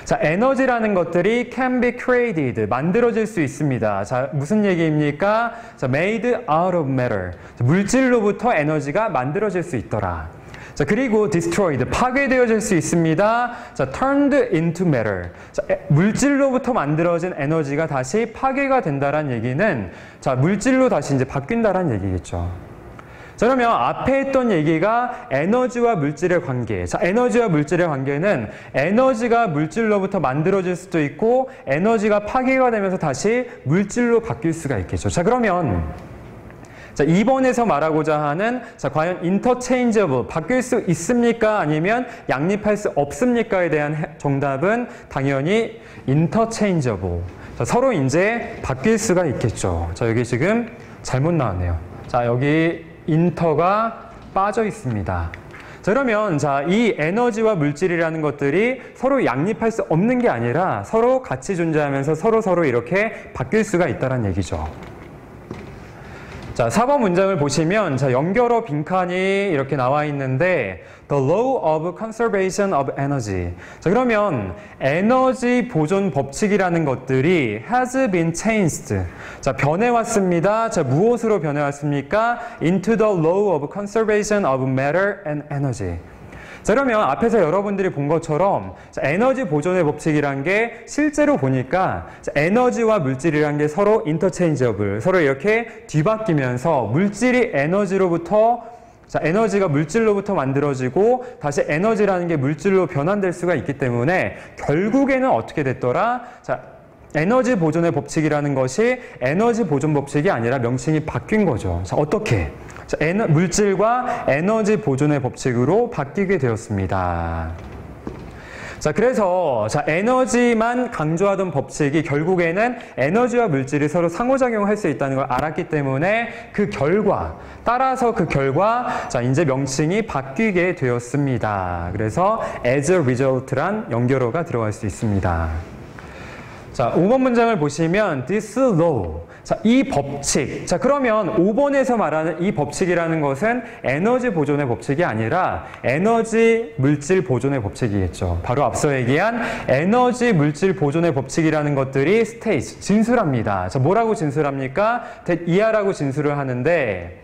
자, 에너지라는 것들이 can be created, 만들어질 수 있습니다. 자, 무슨 얘기입니까? 자, made out of matter. 자, 물질로부터 에너지가 만들어질 수 있더라. 자, 그리고 destroyed, 파괴되어질 수 있습니다. 자, turned into matter. 자, 물질로부터 만들어진 에너지가 다시 파괴가 된다는 얘기는 자, 물질로 다시 이제 바뀐다는 얘기겠죠. 자, 그러면 앞에 했던 얘기가 에너지와 물질의 관계. 자, 에너지와 물질의 관계는 에너지가 물질로부터 만들어질 수도 있고 에너지가 파괴가 되면서 다시 물질로 바뀔 수가 있겠죠. 자, 그러면 자, 2번에서 말하고자 하는 자, 과연 interchangeable, 바뀔 수 있습니까? 아니면 양립할 수 없습니까에 대한 정답은 당연히 interchangeable. 자, 서로 이제 바뀔 수가 있겠죠. 자, 여기 지금 잘못 나왔네요. 자, 여기 인터가 빠져 있습니다. 자, 그러면 자, 이 에너지와 물질이라는 것들이 서로 양립할 수 없는 게 아니라 서로 같이 존재하면서 서로 이렇게 바뀔 수가 있다는 얘기죠. 자, 4번 문장을 보시면 자, 연결어 빈칸이 이렇게 나와 있는데 The law of conservation of energy. 자, 그러면 에너지 보존 법칙이라는 것들이 has been changed. 자, 변해왔습니다. 자, 무엇으로 변해왔습니까? Into the law of conservation of matter and energy. 자, 그러면 앞에서 여러분들이 본 것처럼 자, 에너지 보존의 법칙이란 게 실제로 보니까 자, 에너지와 물질이란 게 서로 interchangeable, 서로 이렇게 뒤바뀌면서 물질이 에너지로부터 자, 에너지가 물질로부터 만들어지고 다시 에너지라는 게 물질로 변환될 수가 있기 때문에 결국에는 어떻게 됐더라? 자, 에너지 보존의 법칙이라는 것이 에너지 보존 법칙이 아니라 명칭이 바뀐 거죠. 자, 어떻게? 자, 물질과 에너지 보존의 법칙으로 바뀌게 되었습니다. 자, 그래서 자, 에너지만 강조하던 법칙이 결국에는 에너지와 물질이 서로 상호작용할 수 있다는 걸 알았기 때문에 그 결과, 따라서 그 결과 자, 이제 명칭이 바뀌게 되었습니다. 그래서 as a result란 연결어가 들어갈 수 있습니다. 자, 5번 문장을 보시면 this law. 자, 이 법칙. 자, 그러면 5번에서 말하는 이 법칙이라는 것은 에너지 보존의 법칙이 아니라 에너지 물질 보존의 법칙이겠죠. 바로 앞서 얘기한 에너지 물질 보존의 법칙이라는 것들이 states, 진술합니다. 자, 뭐라고 진술합니까? that 이하라고 진술을 하는데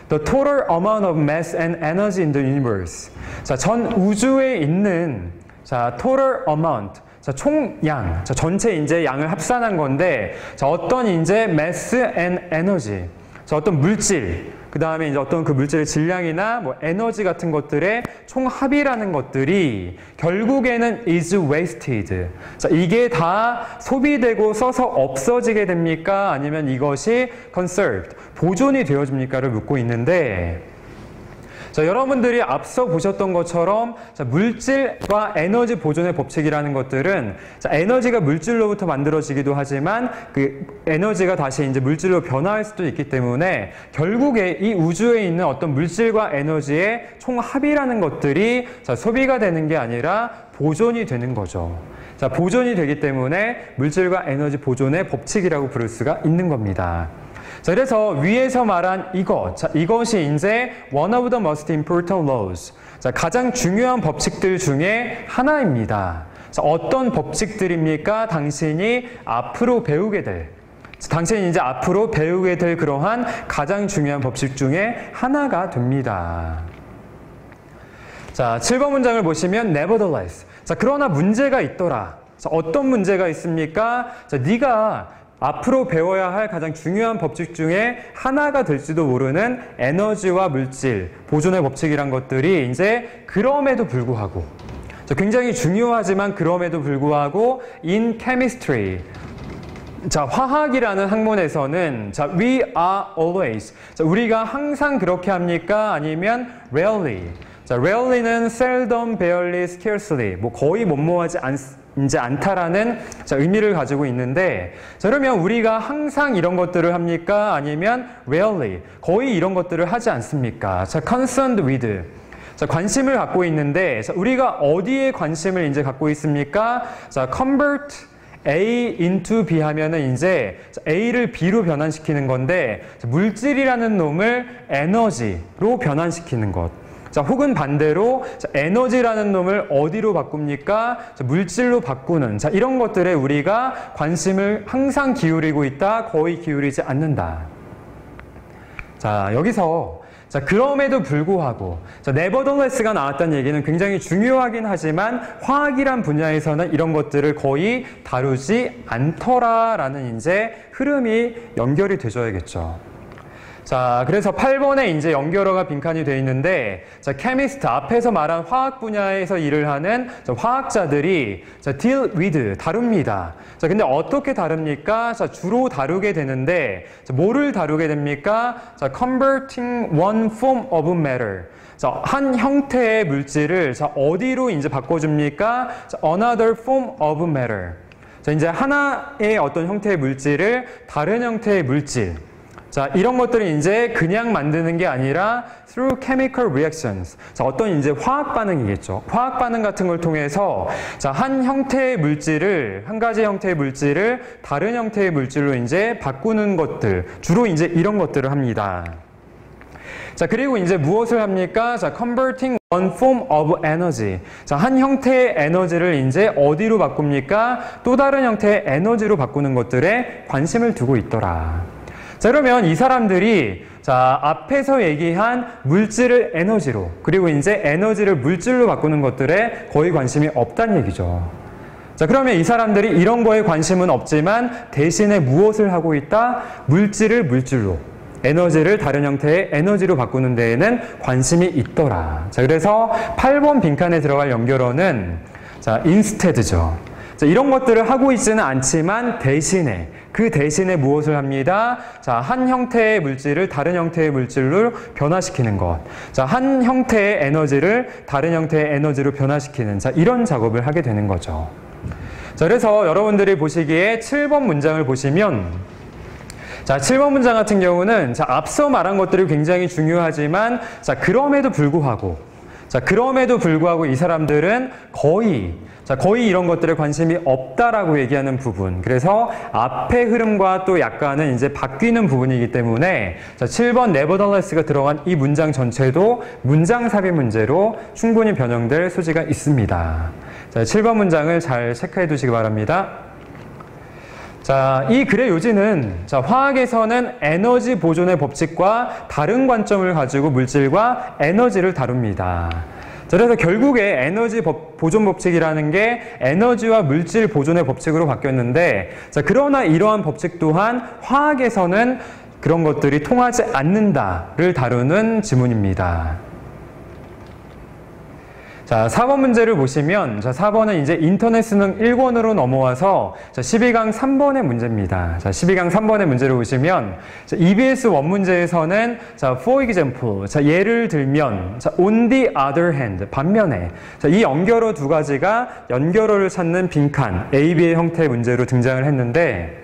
The total amount of mass and energy in the universe. 자, 전 우주에 있는 자, total amount. 자, 총양, 자, 전체 이제 양을 합산한 건데, 자, 어떤 이제 mass and energy, 자, 어떤 물질, 그 다음에 이제 어떤 그 물질의 질량이나 뭐 에너지 같은 것들의 총합이라는 것들이 결국에는 is wasted. 자, 이게 다 소비되고 써서 없어지게 됩니까? 아니면 이것이 conserved, 보존이 되어집니까?를 묻고 있는데, 자, 여러분들이 앞서 보셨던 것처럼 자, 물질과 에너지 보존의 법칙이라는 것들은 자, 에너지가 물질로부터 만들어지기도 하지만 그 에너지가 다시 이제 물질로 변화할 수도 있기 때문에 결국에 이 우주에 있는 어떤 물질과 에너지의 총합이라는 것들이 자, 소비가 되는 게 아니라 보존이 되는 거죠. 자, 보존이 되기 때문에 물질과 에너지 보존의 법칙이라고 부를 수가 있는 겁니다. 자, 그래서 위에서 말한 이것, 자, 이것이 이제 one of the most important laws. 자, 가장 중요한 법칙들 중에 하나입니다. 자, 어떤 법칙들입니까? 당신이 앞으로 배우게 될. 당신이 이제 앞으로 배우게 될 그러한 가장 중요한 법칙 중에 하나가 됩니다. 자, 7번 문장을 보시면 nevertheless. 자, 그러나 문제가 있더라. 자, 어떤 문제가 있습니까? 자, 네가 앞으로 배워야 할 가장 중요한 법칙 중에 하나가 될지도 모르는 에너지와 물질, 보존의 법칙이란 것들이 이제 그럼에도 불구하고, 자, 굉장히 중요하지만 그럼에도 불구하고 in chemistry, 자, 화학이라는 학문에서는 자, we are always, 자, 우리가 항상 그렇게 합니까? 아니면 rarely. 자, rarely는 seldom, barely, scarcely, 뭐 거의 뭐뭐하지 않다라는 자, 의미를 가지고 있는데, 자, 그러면 우리가 항상 이런 것들을 합니까? 아니면 rarely, 거의 이런 것들을 하지 않습니까? 자, concerned with, 자, 관심을 갖고 있는데, 자, 우리가 어디에 관심을 이제 갖고 있습니까? 자, convert A into B 하면은 이제 A를 B로 변환시키는 건데, 물질이라는 놈을 에너지로 변환시키는 것. 자, 혹은 반대로 자, 에너지라는 놈을 어디로 바꿉니까? 자, 물질로 바꾸는, 자, 이런 것들에 우리가 관심을 항상 기울이고 있다, 거의 기울이지 않는다. 자, 여기서 자, 그럼에도 불구하고, 자, nevertheless가 나왔다는 얘기는 굉장히 중요하긴 하지만 화학이란 분야에서는 이런 것들을 거의 다루지 않더라라는 이제 흐름이 연결이 되줘야겠죠. 자, 그래서 8번에 이제 연결어가 빈칸이 되어 있는데, 자, chemist, 앞에서 말한 화학 분야에서 일을 하는 자, 화학자들이 자, deal with, 다룹니다. 자, 근데 어떻게 다룹니까? 자, 주로 다루게 되는데, 자, 뭐를 다루게 됩니까? 자, converting one form of matter. 자, 한 형태의 물질을 자, 어디로 이제 바꿔줍니까? 자, another form of matter. 자, 이제 하나의 어떤 형태의 물질을 다른 형태의 물질. 자, 이런 것들이 이제 그냥 만드는 게 아니라 through chemical reactions. 자, 어떤 이제 화학 반응이겠죠. 화학 반응 같은 걸 통해서 자, 한 형태의 물질을, 한 가지 형태의 물질을 다른 형태의 물질로 이제 바꾸는 것들, 주로 이제 이런 것들을 합니다. 자, 그리고 이제 무엇을 합니까? 자, converting one form of energy. 자, 한 형태의 에너지를 이제 어디로 바꿉니까? 또 다른 형태의 에너지로 바꾸는 것들에 관심을 두고 있더라. 자, 그러면 이 사람들이 자, 앞에서 얘기한 물질을 에너지로, 그리고 이제 에너지를 물질로 바꾸는 것들에 거의 관심이 없다는 얘기죠. 자, 그러면 이 사람들이 이런 거에 관심은 없지만 대신에 무엇을 하고 있다? 물질을 물질로, 에너지를 다른 형태의 에너지로 바꾸는 데에는 관심이 있더라. 자, 그래서 8번 빈칸에 들어갈 연결어는 자, instead죠. 자, 이런 것들을 하고 있지는 않지만 대신에, 그 대신에 무엇을 합니다? 자, 한 형태의 물질을 다른 형태의 물질로 변화시키는 것. 자, 한 형태의 에너지를 다른 형태의 에너지로 변화시키는, 자, 이런 작업을 하게 되는 거죠. 자, 그래서 여러분들이 보시기에 7번 문장을 보시면, 자, 7번 문장 같은 경우는 자, 앞서 말한 것들이 굉장히 중요하지만, 자, 그럼에도 불구하고 이 사람들은 거의 이런 것들에 관심이 없다라고 얘기하는 부분. 그래서 앞의 흐름과 또 약간은 이제 바뀌는 부분이기 때문에 자, 7번 nevertheless가 들어간 이 문장 전체도 문장 삽입 문제로 충분히 변형될 소지가 있습니다. 자, 7번 문장을 잘 체크해 두시기 바랍니다. 자, 이 글의 요지는 자, 화학에서는 에너지 보존의 법칙과 다른 관점을 가지고 물질과 에너지를 다룹니다. 자, 그래서 결국에 에너지 보존 법칙이라는 게 에너지와 물질 보존의 법칙으로 바뀌었는데, 자, 그러나 이러한 법칙 또한 화학에서는 그런 것들이 통하지 않는다를 다루는 지문입니다. 자, 4번 문제를 보시면, 자, 4번은 이제 인터넷 수능 1권으로 넘어와서, 자, 12강 3번의 문제입니다. 자, 12강 3번의 문제를 보시면, 자, EBS 원문제에서는, 자, for example, 자, 예를 들면, 자, on the other hand, 반면에, 자, 이 연결어 두 가지가 연결어를 찾는 빈칸, A, B의 형태의 문제로 등장을 했는데,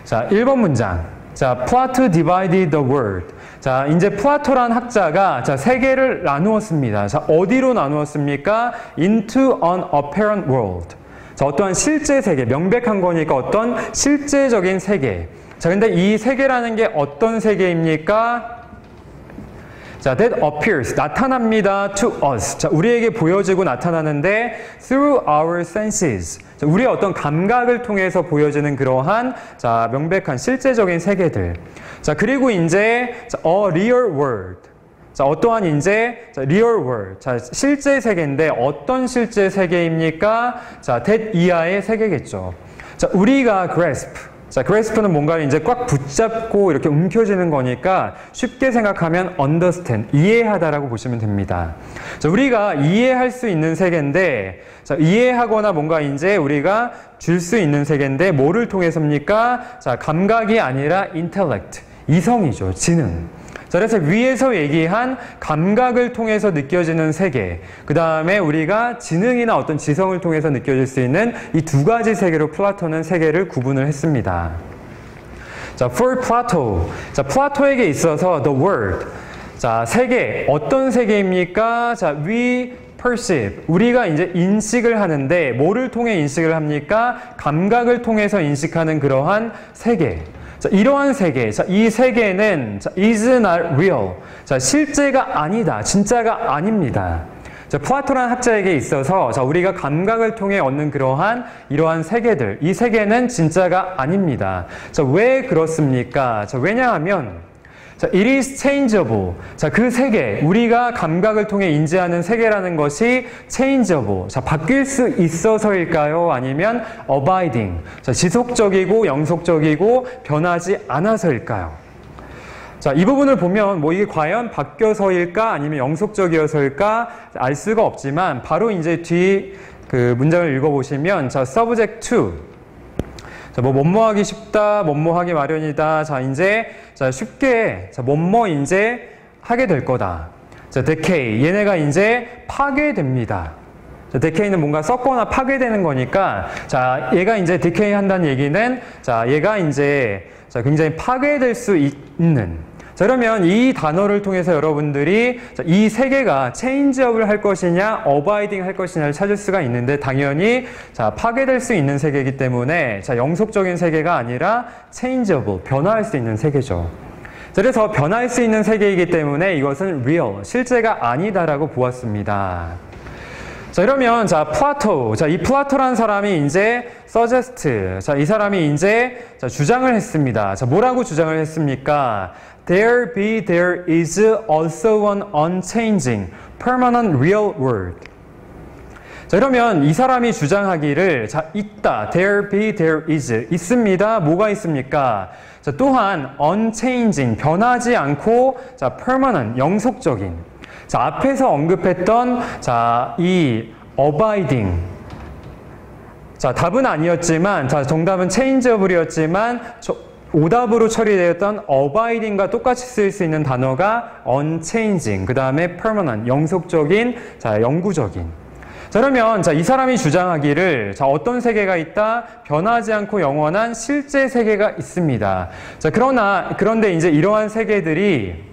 자, 1번 문장. 자, Plato divided the world. 자, 이제 플라토란 학자가 자, 세계를 나누었습니다. 자, 어디로 나누었습니까? Into an apparent world. 자, 어떠한 실제 세계, 명백한 거니까 어떤 실제적인 세계. 자, 근데 이 세계라는 게 어떤 세계입니까? 자, that appears, 나타납니다. to us. 자, 우리에게 보여지고 나타나는데 through our senses. 자, 우리의 어떤 감각을 통해서 보여지는 그러한 자, 명백한 실제적인 세계들. 자, 그리고 이제 자, a real world. 자, 어떠한 이제 자, real world. 자, 실제 세계인데 어떤 실제 세계입니까? 자, that 이하의 세계겠죠. 자, 우리가 grasp. 자, grasp는 뭔가를 이제 꽉 붙잡고 이렇게 움켜쥐는 거니까 쉽게 생각하면 understand, 이해하다라고 보시면 됩니다. 자, 우리가 이해할 수 있는 세계인데, 자, 이해하거나 뭔가 이제 우리가 줄 수 있는 세계인데 뭐를 통해서입니까? 자, 감각이 아니라 intellect, 이성이죠, 지능. 자, 그래서 위에서 얘기한 감각을 통해서 느껴지는 세계, 그 다음에 우리가 지능이나 어떤 지성을 통해서 느껴질 수 있는 이 두 가지 세계로 플라톤은 세계를 구분을 했습니다. 자, for Plato. 자, 플라토에게 있어서 the world. 자, 세계. 어떤 세계입니까? 자, we perceive. 우리가 이제 인식을 하는데 뭐를 통해 인식을 합니까? 감각을 통해서 인식하는 그러한 세계. 자, 이러한 세계, 자, 이 세계는 자, is not real. 자, 실제가 아니다. 진짜가 아닙니다. 자, 플라토라는 학자에게 있어서 자, 우리가 감각을 통해 얻는 그러한 이러한 세계들, 이 세계는 진짜가 아닙니다. 자, 왜 그렇습니까? 자, 왜냐하면 자, it is changeable. 자, 그 세계, 우리가 감각을 통해 인지하는 세계라는 것이 changeable. 자, 바뀔 수 있어서일까요? 아니면 abiding. 자, 지속적이고 영속적이고 변하지 않아서일까요? 자, 이 부분을 보면 뭐 이게 과연 바뀌어서일까? 아니면 영속적이어서일까? 알 수가 없지만 바로 이제 뒤 그 문장을 읽어보시면 자, subject to. 자, 뭐뭐 하기 쉽다, 뭐뭐 하기 마련이다. 자, 이제 자, 쉽게 자, 뭐뭐 이제 하게 될 거다. 자, decay. 얘네가 이제 파괴됩니다. 자, decay는 뭔가 썩거나 파괴되는 거니까 자, 얘가 이제 decay 한다는 얘기는 자, 얘가 이제 자, 굉장히 파괴될 수 있는. 자, 그러면 이 단어를 통해서 여러분들이 자, 이 세계가 change업을 할 것이냐, abiding 할 것이냐를 찾을 수가 있는데 당연히 자, 파괴될 수 있는 세계이기 때문에 자, 영속적인 세계가 아니라 changeable, 변화할 수 있는 세계죠. 자, 그래서 변할 수 있는 세계이기 때문에 이것은 real, 실제가 아니다라고 보았습니다. 자, 그러면 자, 플라토. 자, 이 플라토라는 사람이 이제 suggest. 자, 이 사람이 이제 자, 주장을 했습니다. 자, 뭐라고 주장을 했습니까? There is also an unchanging, permanent real world. 자, 그러면 이 사람이 주장하기를 자, 있다. there is. 있습니다. 뭐가 있습니까? 자, 또한 unchanging, 변하지 않고 자, permanent, 영속적인. 자, 앞에서 언급했던 자, 이 abiding. 자, 답은 아니었지만 자, 정답은 changeable이었지만 오답으로 처리되었던 abiding과 똑같이 쓰일 수 있는 단어가 unchanging, 그 다음에 permanent, 영속적인, 자, 영구적인. 자, 그러면 자, 이 사람이 주장하기를 자, 어떤 세계가 있다? 변하지 않고 영원한 실제 세계가 있습니다. 자, 그런데 이제 이러한 세계들이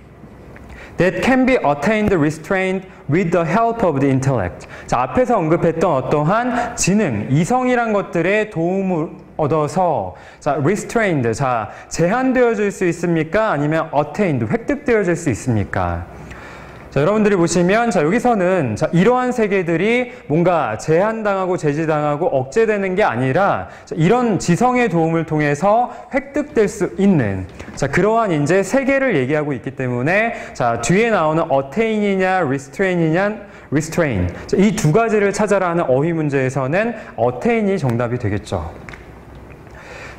that can be attained, restrained with the help of the intellect. 자, 앞에서 언급했던 어떠한 지능, 이성이란 것들의 도움을 얻어서 자, restrained, 자, 제한되어질 수 있습니까? 아니면 attained, 획득되어질 수 있습니까? 자, 여러분들이 보시면 자, 여기서는 자, 이러한 세계들이 뭔가 제한당하고 제지당하고 억제되는 게 아니라 자, 이런 지성의 도움을 통해서 획득될 수 있는 자, 그러한 이제 세계를 얘기하고 있기 때문에 자, 뒤에 나오는 attain이냐 restrain. 자, 이 두 가지를 찾아라는 어휘 문제에서는 attain이 정답이 되겠죠.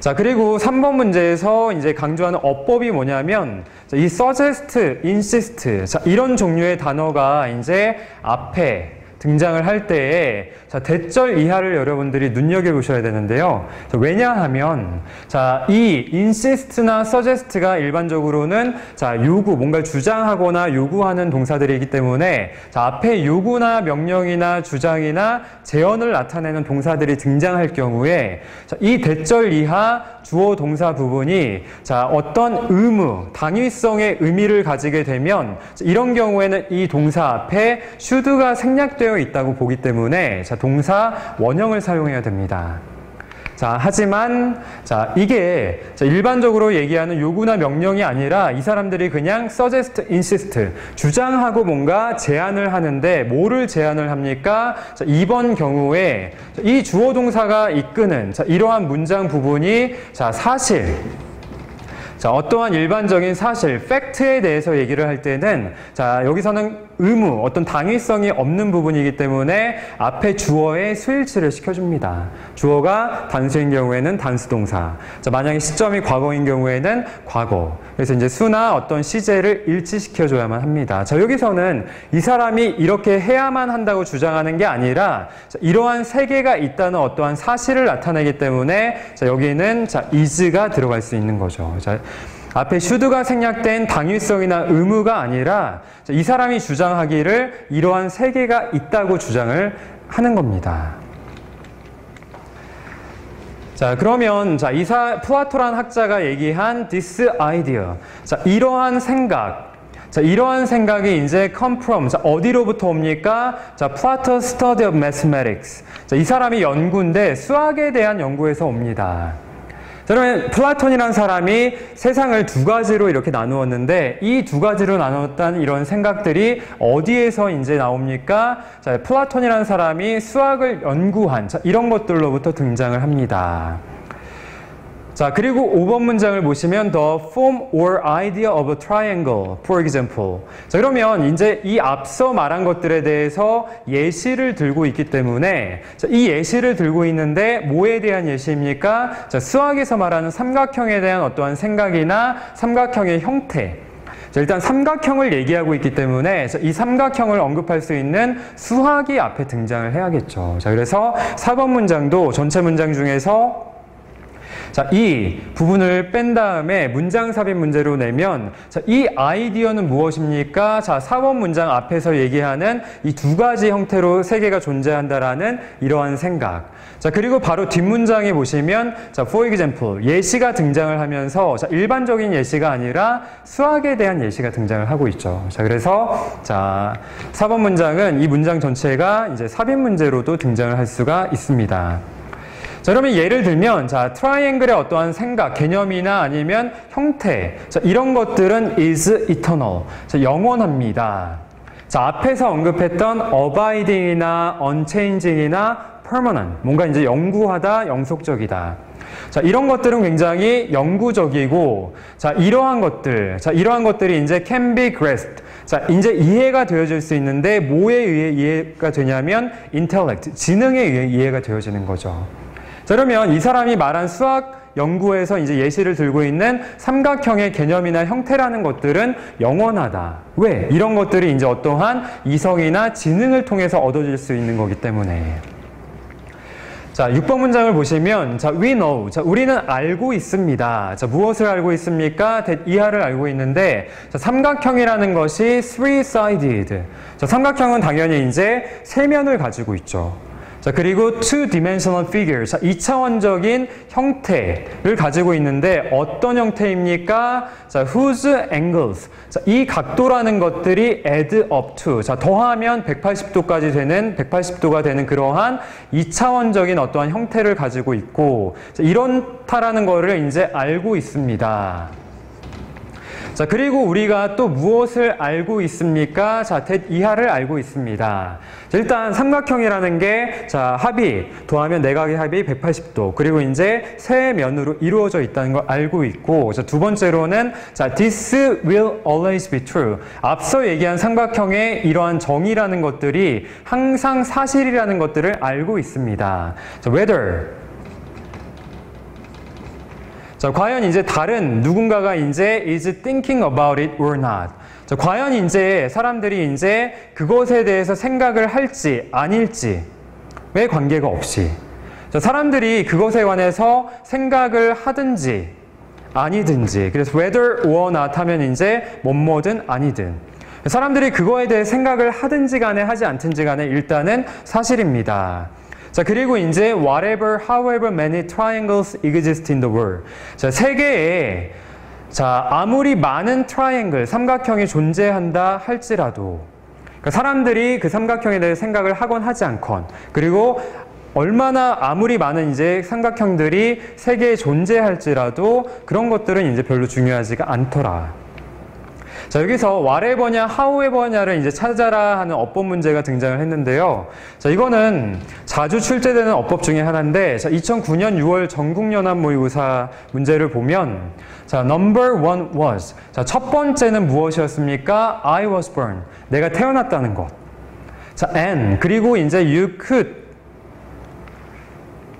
자, 그리고 3번 문제에서 이제 강조하는 어법이 뭐냐면 자, 이 suggest, insist, 자, 이런 종류의 단어가 이제 앞에 등장을 할 때에 자, 대절 이하를 여러분들이 눈여겨보셔야 되는데요. 자, 왜냐하면 자, 이 insist나 suggest가 일반적으로는 자, 요구, 뭔가를 주장하거나 요구하는 동사들이기 때문에 자, 앞에 요구나 명령이나 주장이나 제언을 나타내는 동사들이 등장할 경우에 자, 이 대절 이하 주어 동사 부분이 자, 어떤 의무, 당위성의 의미를 가지게 되면 자, 이런 경우에는 이 동사 앞에 should가 생략되어 있다고 보기 때문에 자, 동사 원형을 사용해야 됩니다. 자, 하지만, 자, 이게 일반적으로 얘기하는 요구나 명령이 아니라 이 사람들이 그냥 suggest, insist, 주장하고 뭔가 제안을 하는데 뭐를 제안을 합니까? 자, 이번 경우에 이 주어 동사가 이끄는 자, 이러한 문장 부분이 자, 사실. 자, 어떠한 일반적인 사실, 팩트에 대해서 얘기를 할 때는 자, 여기서는 의무, 어떤 당위성이 없는 부분이기 때문에 앞에 주어에 수일치를 시켜줍니다. 주어가 단수인 경우에는 단수동사. 자, 만약에 시점이 과거인 경우에는 과거. 그래서 이제 수나 어떤 시제를 일치시켜줘야만 합니다. 자, 여기서는 이 사람이 이렇게 해야만 한다고 주장하는 게 아니라 자, 이러한 세계가 있다는 어떠한 사실을 나타내기 때문에 자, 여기는 자, is가 들어갈 수 있는 거죠. 자, 앞에 should가 생략된 당위성이나 의무가 아니라 이 사람이 주장하기를 이러한 세계가 있다고 주장을 하는 겁니다. 자, 그러면 자, 플라토란 학자가 얘기한 this idea. 자, 이러한 생각. 자, 이러한 생각이 이제 come from. 자, 어디로부터 옵니까? 자, Plato's study of mathematics. 자, 이 사람이 연구인데 수학에 대한 연구에서 옵니다. 자, 그러면 플라톤이라는 사람이 세상을 두 가지로 이렇게 나누었는데 이 두 가지로 나누었다는 이런 생각들이 어디에서 이제 나옵니까? 자, 플라톤이라는 사람이 수학을 연구한 자, 이런 것들로부터 등장을 합니다. 자, 그리고 5번 문장을 보시면 the form or idea of a triangle, for example. 자, 그러면 이제 이 앞서 말한 것들에 대해서 예시를 들고 있기 때문에 자, 이 예시를 들고 있는데 뭐에 대한 예시입니까? 자, 수학에서 말하는 삼각형에 대한 어떠한 생각이나 삼각형의 형태. 자, 일단 삼각형을 얘기하고 있기 때문에 이 삼각형을 언급할 수 있는 수학이 앞에 등장을 해야겠죠. 자, 그래서 4번 문장도 전체 문장 중에서 자, 이 부분을 뺀 다음에 문장 삽입 문제로 내면 자, 이 아이디어는 무엇입니까? 자, 4번 문장 앞에서 얘기하는 이 두 가지 형태로 세계가 존재한다라는 이러한 생각. 자, 그리고 바로 뒷문장에 보시면 자, for example, 예시가 등장을 하면서 자, 일반적인 예시가 아니라 수학에 대한 예시가 등장을 하고 있죠. 자, 그래서 자, 4번 문장은 이 문장 전체가 이제 삽입 문제로도 등장을 할 수가 있습니다. 자, 그러면 예를 들면, 자, 트라이앵글의 어떠한 생각, 개념이나 아니면 형태, 자, 이런 것들은 is eternal. 자, 영원합니다. 자, 앞에서 언급했던 abiding이나 unchanging이나 permanent. 뭔가 이제 영구하다, 영속적이다. 자, 이런 것들은 굉장히 영구적이고, 자, 이러한 것들이 이제 can be grasped. 자, 이제 이해가 되어질 수 있는데, 뭐에 의해 이해가 되냐면, intellect, 지능에 의해 이해가 되어지는 거죠. 자, 그러면 이 사람이 말한 수학 연구에서 이제 예시를 들고 있는 삼각형의 개념이나 형태라는 것들은 영원하다. 왜? 이런 것들이 이제 어떠한 이성이나 지능을 통해서 얻어질 수 있는 거기 때문에. 자, 6번 문장을 보시면, 자, we know. 자, 우리는 알고 있습니다. 자, 무엇을 알고 있습니까? 이하를 알고 있는데, 자, 삼각형이라는 것이 three-sided. 자, 삼각형은 당연히 이제 세 면을 가지고 있죠. 자, 그리고 two-dimensional figure. 자, 2차원적인 형태를 가지고 있는데 어떤 형태입니까? 자, whose angles. 자, 이 각도라는 것들이 add up to. 자, 더하면 180도가 되는 그러한 2차원적인 어떠한 형태를 가지고 있고, 자, 이렇다라는 거를 이제 알고 있습니다. 자, 그리고 우리가 또 무엇을 알고 있습니까? 자, 이하를 알고 있습니다. 자, 일단 삼각형이라는 게, 자, 더하면 내각의 합이 180도. 그리고 이제 세 면으로 이루어져 있다는 걸 알고 있고, 자, 두 번째로는, 자, this will always be true. 앞서 얘기한 삼각형의 이러한 정의라는 것들이 항상 사실이라는 것들을 알고 있습니다. 자, whether. 자, 과연 이제 다른 누군가가 이제 is thinking about it or not. 자, 과연 이제 사람들이 이제 그것에 대해서 생각을 할지 아닐지에 관계가 없이. 자, 사람들이 그것에 관해서 생각을 하든지 아니든지. 그래서 whether or not 하면 이제 뭐든 아니든. 사람들이 그거에 대해 생각을 하든지 간에 하지 않든지 간에 일단은 사실입니다. 자, 그리고 이제 whatever, however many triangles exist in the world. 자, 세계에 자, 아무리 많은 트라이앵글, 삼각형이 존재한다 할지라도 그러니까 사람들이 그 삼각형에 대해 생각을 하건 하지 않건 그리고 얼마나 아무리 많은 이제 삼각형들이 세계에 존재할지라도 그런 것들은 이제 별로 중요하지가 않더라. 자, 여기서 whatever냐, however냐를 이제 찾아라 하는 어법 문제가 등장을 했는데요. 자, 이거는 자주 출제되는 어법 중에 하나인데, 자, 2009년 6월 전국연합 모의고사 문제를 보면, 자, number one was. 자, 첫 번째는 무엇이었습니까? I was born. 내가 태어났다는 것. 자, and. 그리고 이제 you could.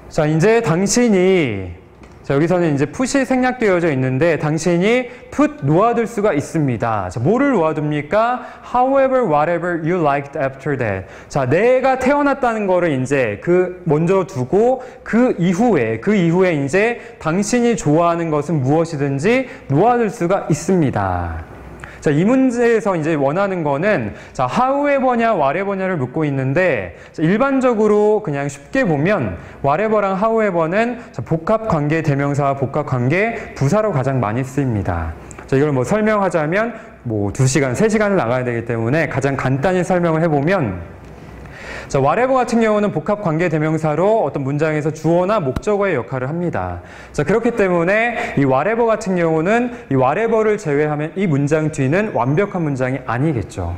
자, 이제 당신이 자, 여기서는 이제 put이 생략되어져 있는데 당신이 put 놓아둘 수가 있습니다. 자, 뭐를 놓아둡니까? However, whatever you liked after that. 자, 내가 태어났다는 거를 이제 먼저 두고 그 이후에 이제 당신이 좋아하는 것은 무엇이든지 놓아둘 수가 있습니다. 자, 이 문제에서 이제 원하는 거는, 자, however냐, whatever냐를 묻고 있는데, 자, 일반적으로 그냥 쉽게 보면, whatever랑 however는 복합관계 대명사와 복합관계 부사로 가장 많이 쓰입니다. 자, 이걸 뭐 설명하자면, 2시간, 3시간을 나가야 되기 때문에 가장 간단히 설명을 해보면, 자, whatever 같은 경우는 복합관계 대명사로 어떤 문장에서 주어나 목적어의 역할을 합니다. 자, 그렇기 때문에 이 whatever 같은 경우는 이 whatever를 제외하면 이 문장 뒤는 완벽한 문장이 아니겠죠.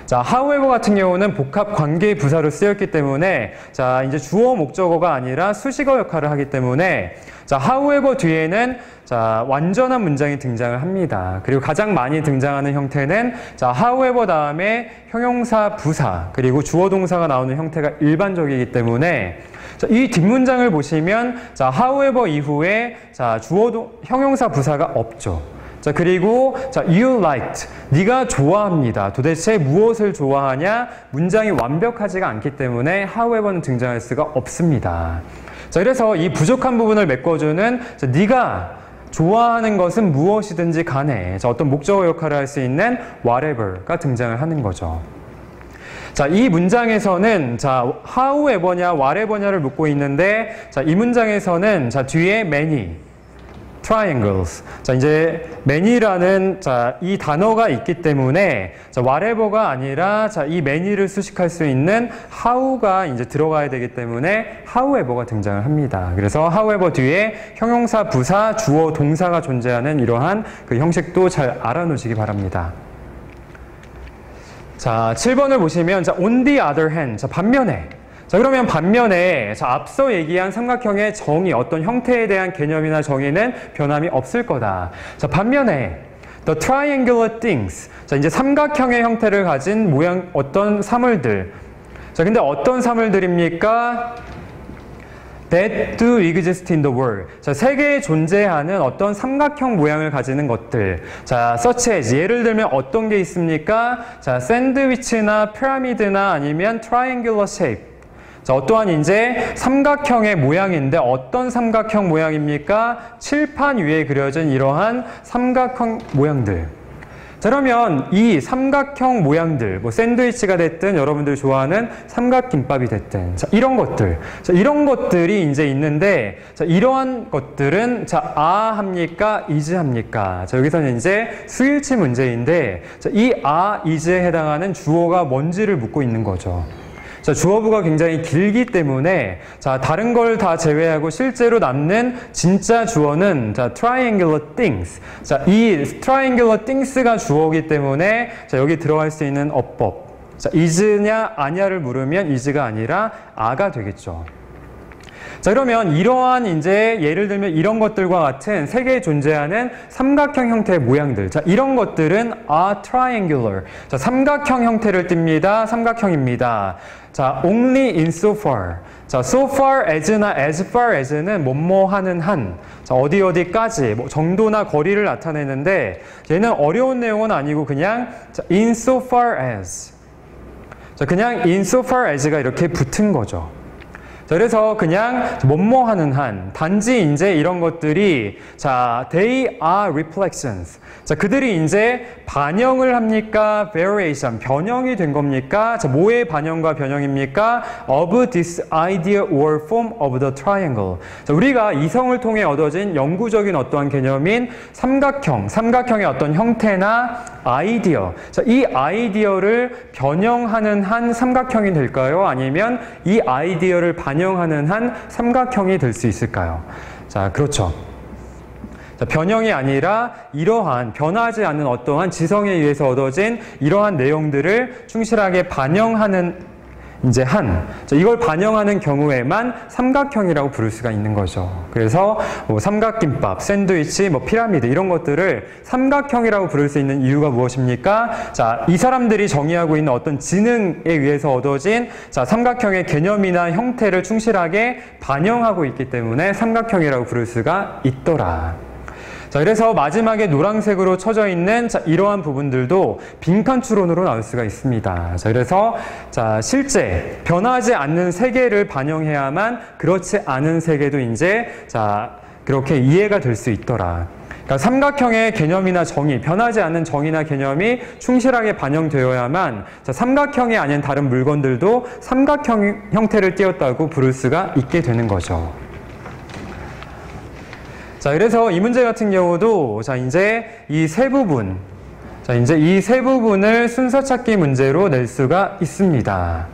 자, however 같은 경우는 복합관계 부사로 쓰였기 때문에 자, 이제 주어 목적어가 아니라 수식어 역할을 하기 때문에 자, however 뒤에는 자, 완전한 문장이 등장을 합니다. 그리고 가장 많이 등장하는 형태는 자, however 다음에 형용사 부사 그리고 주어 동사가 나오는 형태가 일반적이기 때문에 자, 이 뒷문장을 보시면 자, however 이후에 자, 형용사 부사가 없죠. 자, 그리고 자, you liked. 네가 좋아합니다. 도대체 무엇을 좋아하냐? 문장이 완벽하지가 않기 때문에 however는 등장할 수가 없습니다. 자, 그래서 이 부족한 부분을 메꿔주는 자, 네가 좋아하는 것은 무엇이든지 간에 자, 어떤 목적어 역할을 할 수 있는 whatever가 등장을 하는 거죠. 자, 이 문장에서는 자, however냐, whatever냐를 묻고 있는데 자, 이 문장에서는 자, 뒤에 many triangles. 자, 이제 many라는 자, 이 단어가 있기 때문에 자, whatever가 아니라 자, 이 many를 수식할 수 있는 how가 이제 들어가야 되기 때문에 however가 등장을 합니다. 그래서 however 뒤에 형용사, 부사, 주어, 동사가 존재하는 이러한 그 형식도 잘 알아놓으시기 바랍니다. 자, 7번을 보시면 자, on the other hand. 자, 반면에 자, 그러면 반면에 자, 앞서 얘기한 삼각형의 정의, 어떤 형태에 대한 개념이나 정의는 변함이 없을 거다. 자, 반면에 the triangular things. 자, 이제 삼각형의 형태를 가진 모양 어떤 사물들. 자, 근데 어떤 사물들입니까? that do exist in the world. 자, 세계에 존재하는 어떤 삼각형 모양을 가지는 것들. 자, such as 예를 들면 어떤 게 있습니까? 자, 샌드위치나 피라미드나 아니면 triangular shape. 자, 어떠한 이제 삼각형의 모양인데 어떤 삼각형 모양입니까? 칠판 위에 그려진 이러한 삼각형 모양들. 자, 그러면 이 삼각형 모양들, 뭐 샌드위치가 됐든 여러분들 좋아하는 삼각김밥이 됐든 자, 이런 것들. 자, 이런 것들이 이제 있는데 자, 이러한 것들은 자, 합니까? is 합니까? 자, 여기서는 이제 수일치 문제인데 자, 이 is에 해당하는 주어가 뭔지를 묻고 있는 거죠. 자, 주어부가 굉장히 길기 때문에 자, 다른 걸 다 제외하고 실제로 남는 진짜 주어는 자, triangular things. 자, 이 triangular things가 주어이기 때문에 자, 여기 들어갈 수 있는 어법. 자, is냐 아냐를 물으면 is가 아니라 a가 되겠죠. 자, 그러면 이러한 이제 예를 들면 이런 것들과 같은 세계에 존재하는 삼각형 형태의 모양들. 자, 이런 것들은 are triangular. 자, 삼각형 형태를 띱니다. 삼각형입니다. 자, only insofar. 자, so far as나 as far as는 뭐뭐 하는 한. 자, 어디까지 뭐 정도나 거리를 나타내는데 얘는 어려운 내용은 아니고 그냥 자, insofar as. 자, 그냥 insofar as가 이렇게 붙은 거죠. 자, 그래서 그냥 뭐뭐 하는 한 단지 이제 이런 것들이 자, they are reflections. 자, 그들이 이제 반영을 합니까? variation, 변형이 된 겁니까? 자, 뭐의 반영과 변형입니까? of this idea or form of the triangle. 자, 우리가 이성을 통해 얻어진 영구적인 어떠한 개념인 삼각형의 어떤 형태나 아이디어. 자, 이 아이디어를 변형하는 한 삼각형이 될까요? 아니면 이 아이디어를 반영하는 한 삼각형이 될 수 있을까요? 자, 그렇죠. 자, 변형이 아니라 이러한 변하지 않는 어떠한 지성에 의해서 얻어진 이러한 내용들을 충실하게 반영하는 이걸 반영하는 경우에만 삼각형이라고 부를 수가 있는 거죠. 그래서 뭐 삼각김밥, 샌드위치, 뭐 피라미드 이런 것들을 삼각형이라고 부를 수 있는 이유가 무엇입니까? 자, 이 사람들이 정의하고 있는 어떤 지능에 의해서 얻어진 삼각형의 개념이나 형태를 충실하게 반영하고 있기 때문에 삼각형이라고 부를 수가 있더라. 자, 그래서 마지막에 노란색으로 쳐져 있는 이러한 부분들도 빈칸 추론으로 나올 수가 있습니다. 자, 그래서 실제 변하지 않는 세계를 반영해야만 그렇지 않은 세계도 이제 그렇게 이해가 될 수 있더라. 그러니까 삼각형의 개념이나 정의, 변하지 않는 정의나 개념이 충실하게 반영되어야만 삼각형이 아닌 다른 물건들도 삼각형 형태를 띄었다고 부를 수가 있게 되는 거죠. 자, 그래서 이 문제 같은 경우도 이제 이 세 부분을 순서 찾기 문제로 낼 수가 있습니다.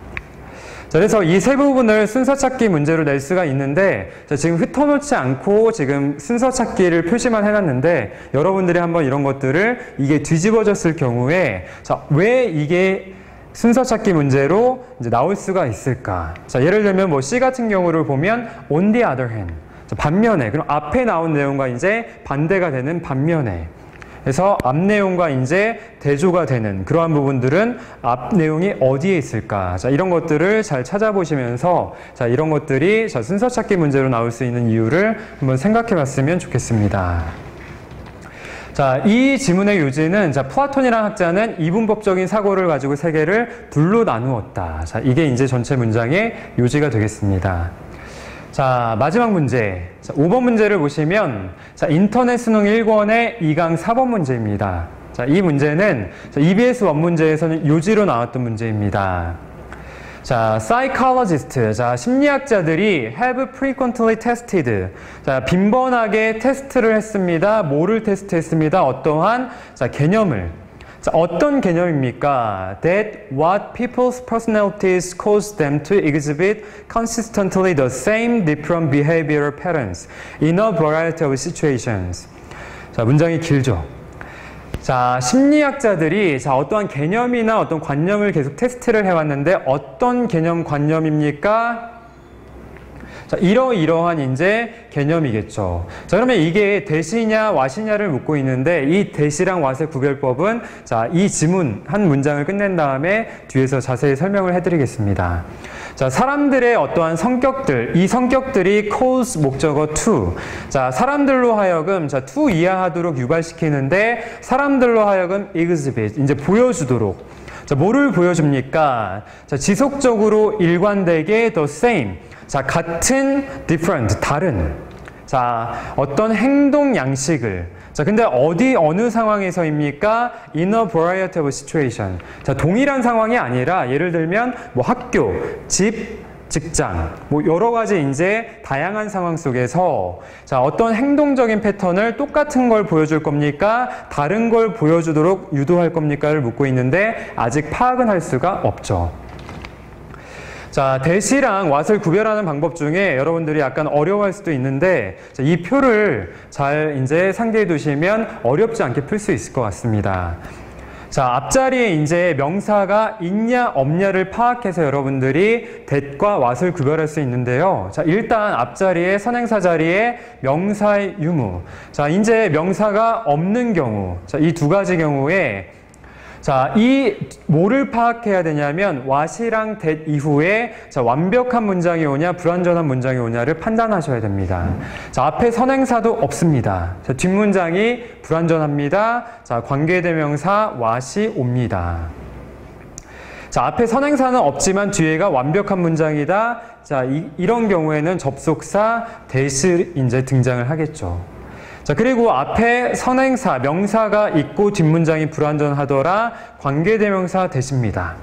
자, 그래서 이 세 부분을 순서 찾기 문제로 낼 수가 있는데 지금 흩어놓지 않고 지금 순서 찾기를 표시만 해놨는데 여러분들이 한번 이런 것들을 이게 뒤집어졌을 경우에 왜 이게 순서 찾기 문제로 이제 나올 수가 있을까? 자, 예를 들면 뭐 C 같은 경우를 보면 on the other hand. 반면에, 그럼 앞에 나온 내용과 이제 반대가 되는 반면에. 그래서 앞 내용과 이제 대조가 되는 그러한 부분들은 앞 내용이 어디에 있을까? 자, 이런 것들을 잘 찾아보시면서 이런 것들이 순서 찾기 문제로 나올 수 있는 이유를 한번 생각해 봤으면 좋겠습니다. 자, 이 지문의 요지는 플라톤이라는 학자는 이분법적인 사고를 가지고 세계를 둘로 나누었다. 자, 이게 이제 전체 문장의 요지가 되겠습니다. 자, 마지막 문제. 자, 5번 문제를 보시면 인터넷 수능 1권의 2강 4번 문제입니다. 자, 이 문제는 EBS 원문제에서는 요지로 나왔던 문제입니다. 자, psychologist, 심리학자들이 have frequently tested. 자, 빈번하게 테스트를 했습니다. 뭐를 테스트했습니다? 어떠한 개념을. 자, 어떤 개념입니까? That what people's personalities cause them to exhibit consistently the same different behavioral patterns in a variety of situations. 자, 문장이 길죠? 자, 심리학자들이 어떠한 개념이나 어떤 관념을 계속 테스트를 해왔는데 어떤 개념, 관념입니까? 자, 이러이러한 이제 개념이겠죠. 자, 그러면 이게 대시냐 왓이냐를 묻고 있는데 이 대시랑 왓의 구별법은 이 지문 한 문장을 끝낸 다음에 뒤에서 자세히 설명을 해드리겠습니다. 자, 사람들의 어떠한 성격들, 이 성격들이 cause 목적어 to. 자, 사람들로 하여금 to 이해하도록 유발시키는데 사람들로 하여금 exhibit, 이제 보여주도록. 자, 뭐를 보여줍니까? 자, 지속적으로 일관되게 the same. 자, 같은, different, 다른. 자, 어떤 행동 양식을. 자, 근데 어느 상황에서입니까? In a variety of situation. 자, 동일한 상황이 아니라, 예를 들면, 뭐 학교, 집, 직장, 뭐 여러 가지 이제 다양한 상황 속에서 자, 어떤 행동적인 패턴을 똑같은 걸 보여줄 겁니까? 다른 걸 보여주도록 유도할 겁니까를 묻고 있는데 아직 파악은 할 수가 없죠. 자, 대시랑 왓을 구별하는 방법 중에 여러분들이 약간 어려워할 수도 있는데 자, 이 표를 잘 이제 상기해 두시면 어렵지 않게 풀 수 있을 것 같습니다. 자, 앞자리에 이제 명사가 있냐 없냐를 파악해서 여러분들이 that과 what을 구별할 수 있는데요. 자, 일단 앞자리에 선행사 자리에 명사의 유무. 자, 이제 명사가 없는 경우. 자, 이 두 가지 경우에 자, 뭐를 파악해야 되냐면 what이랑 that 이후에 자, 완벽한 문장이 오냐 불완전한 문장이 오냐를 판단하셔야 됩니다. 자, 앞에 선행사도 없습니다. 자, 뒷문장이 불완전합니다. 자, 관계대명사 what이 옵니다. 자, 앞에 선행사는 없지만 뒤에가 완벽한 문장이다. 자, 이런 경우에는 접속사 that이 이제 등장을 하겠죠. 자, 그리고 앞에 선행사, 명사가 있고 뒷문장이 불완전하더라. 관계대명사 that입니다.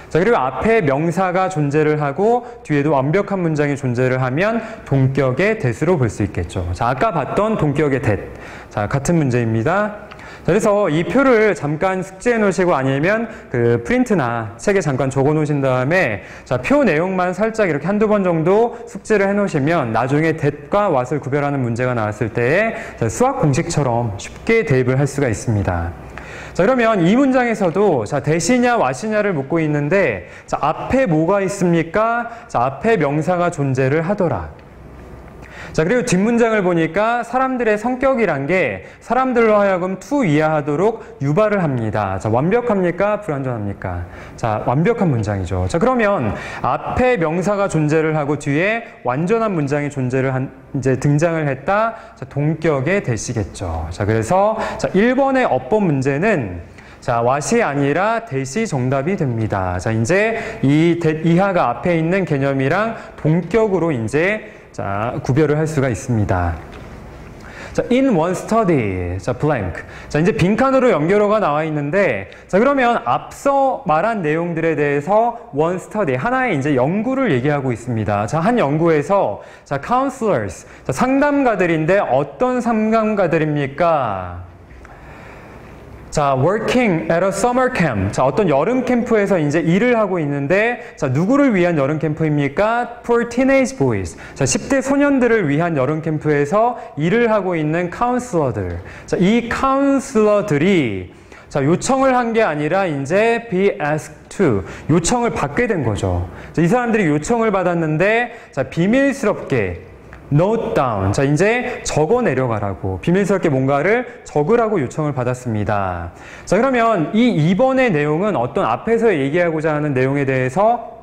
자, 그리고 앞에 명사가 존재를 하고 뒤에도 완벽한 문장이 존재를 하면 동격의 that으로 볼 수 있겠죠. 자, 아까 봤던 동격의 that. 자, 같은 문제입니다. 그래서 이 표를 잠깐 숙지해 놓으시고 아니면 그 프린트나 책에 잠깐 적어 놓으신 다음에 자, 표 내용만 살짝 이렇게 한두 번 정도 숙지를 해 놓으시면 나중에 that과 what을 구별하는 문제가 나왔을 때에 수학 공식처럼 쉽게 대입을 할 수가 있습니다. 자, 그러면 이 문장에서도 자, that이냐 what이냐를 묻고 있는데 자, 앞에 뭐가 있습니까? 자, 앞에 명사가 존재를 하더라. 자, 그리고 뒷문장을 보니까 사람들의 성격이란 게 사람들로 하여금 투이해하도록 유발을 합니다. 자, 완벽합니까? 불완전합니까? 자, 완벽한 문장이죠. 자, 그러면 앞에 명사가 존재를 하고 뒤에 완전한 문장이 이제 등장을 했다. 자, 동격의 that이겠죠. 자, 그래서 자, 1번의 어법 문제는 자, what이 아니라 that이 정답이 됩니다. 자, 이제 이 that 이하가 앞에 있는 개념이랑 동격으로 이제 자, 구별을 할 수가 있습니다. 자, in one study. 자, blank. 자, 이제 빈칸으로 연결어가 나와 있는데, 자, 그러면 앞서 말한 내용들에 대해서 one study. 하나의 이제 연구를 얘기하고 있습니다. 자, 한 연구에서, 자, counselors. 자, 상담가들인데 어떤 상담가들입니까? 자, working at a summer camp. 자, 어떤 여름 캠프에서 이제 일을 하고 있는데, 자, 누구를 위한 여름 캠프입니까? For teenage boys. 자, 10대 소년들을 위한 여름 캠프에서 일을 하고 있는 카운슬러들. 자, 이 카운슬러들이 자, 요청을 한 게 아니라 이제 be asked to. 요청을 받게 된 거죠. 자, 이 사람들이 요청을 받았는데, 자, 비밀스럽게 note down. 자, 이제 적어 내려가라고. 비밀스럽게 뭔가를 적으라고 요청을 받았습니다. 자, 그러면 이 2번의 내용은 어떤 앞에서 얘기하고자 하는 내용에 대해서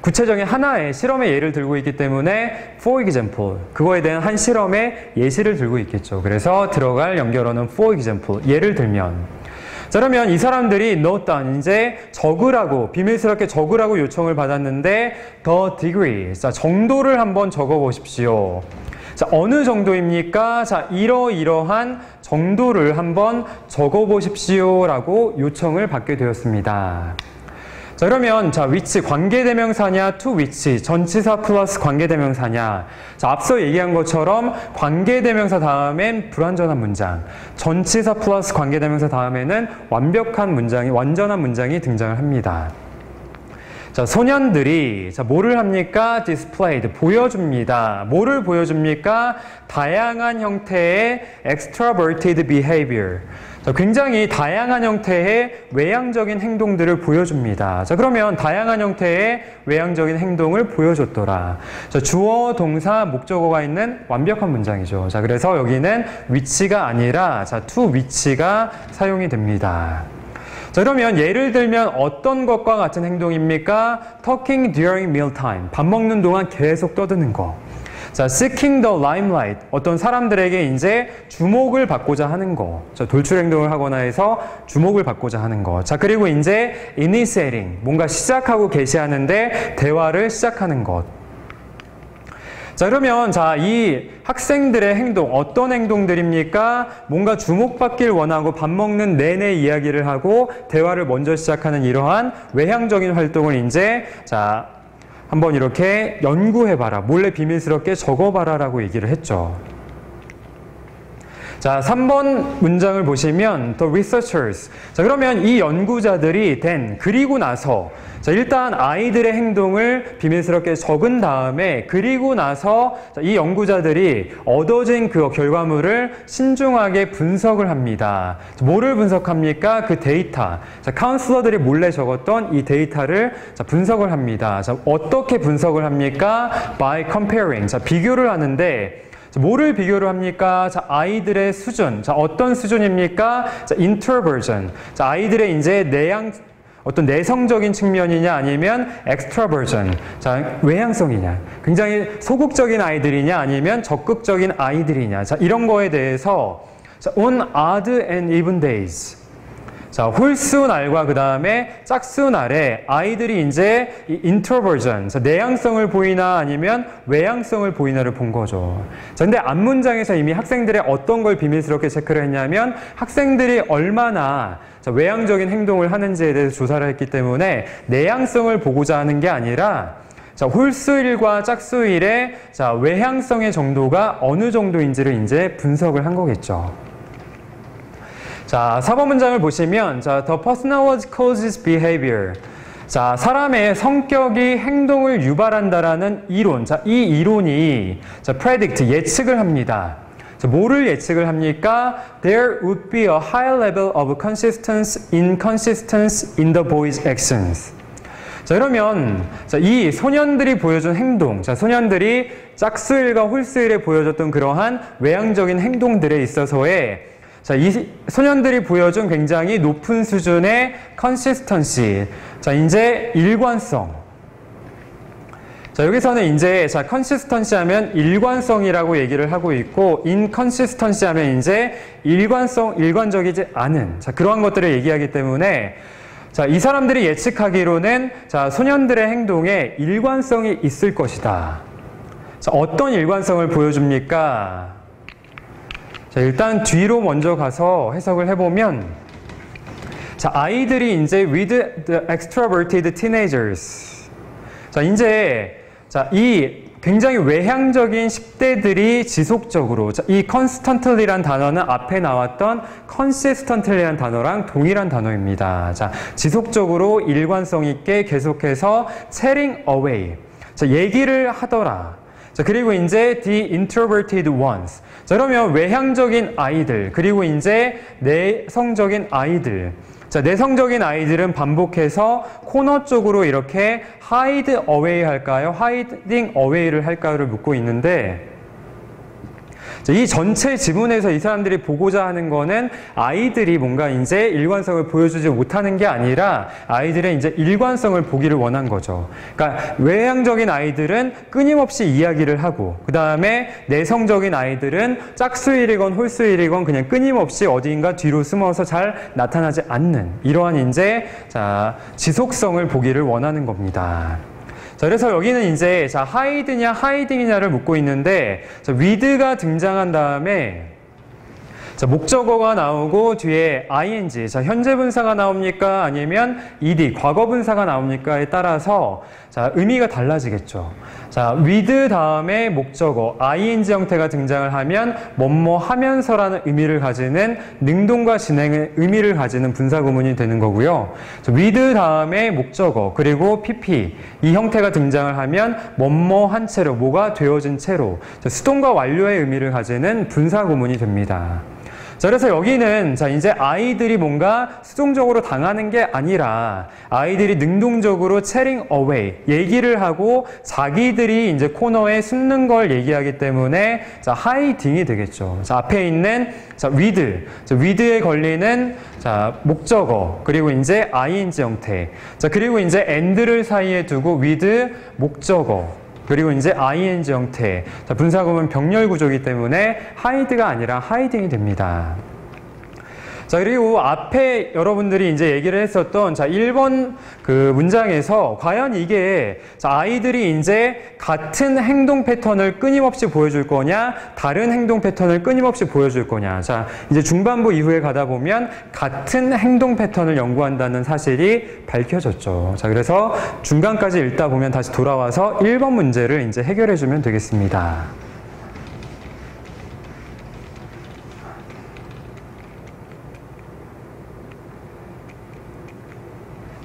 구체적인 하나의 실험의 예를 들고 있기 때문에 for example. 그거에 대한 한 실험의 예시를 들고 있겠죠. 그래서 들어갈 연결어는 for example. 예를 들면. 자, 그러면 이 사람들이 note down, 이제 적으라고, 비밀스럽게 적으라고 요청을 받았는데 the degree, 자, 정도를 한번 적어 보십시오. 자, 어느 정도입니까? 자, 이러이러한 정도를 한번 적어 보십시오 라고 요청을 받게 되었습니다. 자, 그러면 자, which 관계대명사냐, to which 전치사 플러스 관계대명사냐. 자, 앞서 얘기한 것처럼 관계대명사 다음엔 불완전한 문장, 전치사 플러스 관계대명사 다음에는 완전한 문장이 등장을 합니다. 자, 소년들이 자, 뭐를 합니까? displayed, 보여줍니다. 뭐를 보여줍니까? 다양한 형태의 extroverted behavior. 자, 굉장히 다양한 형태의 외향적인 행동들을 보여줍니다. 자, 그러면 다양한 형태의 외향적인 행동을 보여줬더라. 자, 주어, 동사, 목적어가 있는 완벽한 문장이죠. 자, 그래서 여기는 which가 아니라 자, to which가 사용이 됩니다. 자, 그러면 예를 들면 어떤 것과 같은 행동입니까? Talking during mealtime. 밥 먹는 동안 계속 떠드는 거. 자, seeking the limelight. 어떤 사람들에게 이제 주목을 받고자 하는 거. 자, 돌출 행동을 하거나 해서 주목을 받고자 하는 거. 자, 그리고 이제 initiating. 뭔가 시작하고 개시하는데 대화를 시작하는 것. 자, 그러면 자, 이 학생들의 행동, 어떤 행동들입니까? 뭔가 주목받길 원하고 밥 먹는 내내 이야기를 하고 대화를 먼저 시작하는 이러한 외향적인 활동을 이제 자, 한번 이렇게 연구해봐라. 몰래 비밀스럽게 적어봐라 라고 얘기를 했죠. 자, 3번 문장을 보시면 the researchers. 자, 그러면 이 연구자들이 그리고 나서 자, 일단 아이들의 행동을 비밀스럽게 적은 다음에 그리고 나서 자, 이 연구자들이 얻어진 그 결과물을 신중하게 분석을 합니다. 자, 뭐를 분석합니까? 그 데이터. 자, 카운슬러들이 몰래 적었던 이 데이터를 자, 분석을 합니다. 자, 어떻게 분석을 합니까? By comparing. 자, 비교를 하는데 자, 뭐를 비교를 합니까? 자, 아이들의 수준. 자, 어떤 수준입니까? 자, introversion. 자, 아이들의 이제 어떤 내성적인 측면이냐 아니면 extraversion. 자, 외향성이냐. 굉장히 소극적인 아이들이냐 아니면 적극적인 아이들이냐. 자, 이런 거에 대해서 자, on odd and even days. 자, 홀수 날과 그 다음에 짝수 날에 아이들이 이제 이 introversion, 자, 내향성을 보이나 아니면 외향성을 보이나를 본 거죠. 자, 근데 앞문장에서 이미 학생들의 어떤 걸 비밀스럽게 체크를 했냐면 학생들이 얼마나 자, 외향적인 행동을 하는지에 대해서 조사를 했기 때문에 내향성을 보고자 하는 게 아니라 자, 홀수일과 짝수일의 자, 외향성의 정도가 어느 정도인지를 이제 분석을 한 거겠죠. 자, 4번 문장을 보시면, 자, the personality causes behavior. 자, 사람의 성격이 행동을 유발한다라는 이론. 자, 이 이론이, 자, predict, 예측을 합니다. 자, 뭐를 예측을 합니까? There would be a high level of inconsistence in the boy's actions. 자, 그러면, 자, 이 소년들이 보여준 행동. 자, 소년들이 짝수일과 홀수일에 보여줬던 그러한 외향적인 행동들에 있어서의 자, 이 소년들이 보여준 굉장히 높은 수준의 consistency. 자, 이제 일관성. 자, 여기서는 이제, 자, consistency 하면 일관성이라고 얘기를 하고 있고, inconsistency 하면 이제 일관적이지 않은, 자, 그러한 것들을 얘기하기 때문에, 자, 이 사람들이 예측하기로는, 자, 소년들의 행동에 일관성이 있을 것이다. 자, 어떤 일관성을 보여줍니까? 자, 일단 뒤로 먼저 가서 해석을 해보면, 자, 아이들이 이제 with the extroverted teenagers. 자, 이제, 자, 이 굉장히 외향적인 10대들이 지속적으로, 자, 이 constantly란 단어는 앞에 나왔던 consistently란 단어랑 동일한 단어입니다. 자, 지속적으로 일관성 있게 계속해서 chatting away. 자, 얘기를 하더라. 자, 그리고 이제 the introverted ones. 자, 그러면 외향적인 아이들, 그리고 이제 내성적인 아이들. 자, 내성적인 아이들은 반복해서 코너 쪽으로 이렇게 hide away 할까요? hiding away를 할까요를 묻고 있는데, 자, 이 전체 지문에서 이 사람들이 보고자 하는 거는 아이들이 뭔가 이제 일관성을 보여주지 못하는 게 아니라 아이들의 이제 일관성을 보기를 원한 거죠. 그러니까 외향적인 아이들은 끊임없이 이야기를 하고, 그 다음에 내성적인 아이들은 짝수일이건 홀수일이건 그냥 끊임없이 어디인가 뒤로 숨어서 잘 나타나지 않는 이러한 이제, 자, 지속성을 보기를 원하는 겁니다. 자, 그래서 여기는 이제, 자, hide냐, hiding이냐를 묻고 있는데, 자, with가 등장한 다음에, 자, 목적어가 나오고 뒤에 ing, 자, 현재 분사가 나옵니까? 아니면 ed, 과거 분사가 나옵니까?에 따라서, 자, 의미가 달라지겠죠. 자, with 다음에 목적어, ing 형태가 등장을 하면, 뭐뭐 하면서라는 의미를 가지는 능동과 진행의 의미를 가지는 분사 구문이 되는 거고요. 자, with 다음에 목적어, 그리고 pp, 이 형태가 등장을 하면, 뭐뭐 한 채로, 뭐가 되어진 채로, 자, 수동과 완료의 의미를 가지는 분사 구문이 됩니다. 자, 그래서 여기는, 자, 이제 아이들이 뭔가 수동적으로 당하는 게 아니라 아이들이 능동적으로 chatting away, 얘기를 하고 자기들이 이제 코너에 숨는 걸 얘기하기 때문에, 자, hiding이 되겠죠. 자, 앞에 있는, 자, with, 자, with에 걸리는, 자, 목적어, 그리고 이제 ing 형태. 자, 그리고 이제 and를 사이에 두고 with 목적어, 그리고 이제 ing 형태. 자, 분사구문 병렬 구조이기 때문에 hide가 아니라 hiding이 됩니다. 자, 그리고 앞에 여러분들이 이제 얘기를 했었던, 자, 1번 그 문장에서 과연 이게, 자, 아이들이 이제 같은 행동 패턴을 끊임없이 보여줄 거냐, 다른 행동 패턴을 끊임없이 보여줄 거냐. 자, 이제 중반부 이후에 가다 보면 같은 행동 패턴을 연구한다는 사실이 밝혀졌죠. 자, 그래서 중간까지 읽다 보면 다시 돌아와서 1번 문제를 이제 해결해 주면 되겠습니다.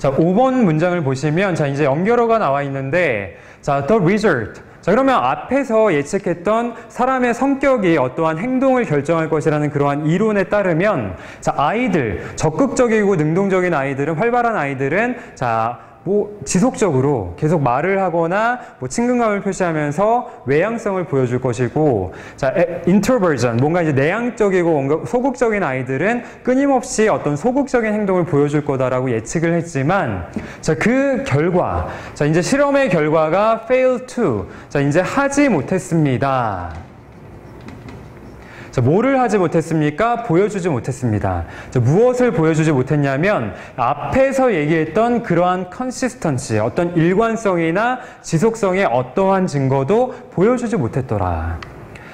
자, 5번 문장을 보시면, 자, 이제 연결어가 나와 있는데, 자, the result. 자, 그러면 앞에서 예측했던 사람의 성격이 어떠한 행동을 결정할 것이라는 그러한 이론에 따르면, 자, 아이들, 적극적이고 능동적인 아이들은, 활발한 아이들은, 자, 뭐 지속적으로 계속 말을 하거나 뭐 친근감을 표시하면서 외향성을 보여줄 것이고, 자, introversion, 뭔가 이제 내향적이고 뭔가 소극적인 아이들은 끊임없이 어떤 소극적인 행동을 보여줄 거다라고 예측을 했지만, 자, 그 결과, 자, 이제 실험의 결과가 fail to, 자, 이제 하지 못했습니다. 자, 뭐를 하지 못했습니까? 보여주지 못했습니다. 자, 무엇을 보여주지 못했냐면 앞에서 얘기했던 그러한 consistency, 어떤 일관성이나 지속성의 어떠한 증거도 보여주지 못했더라.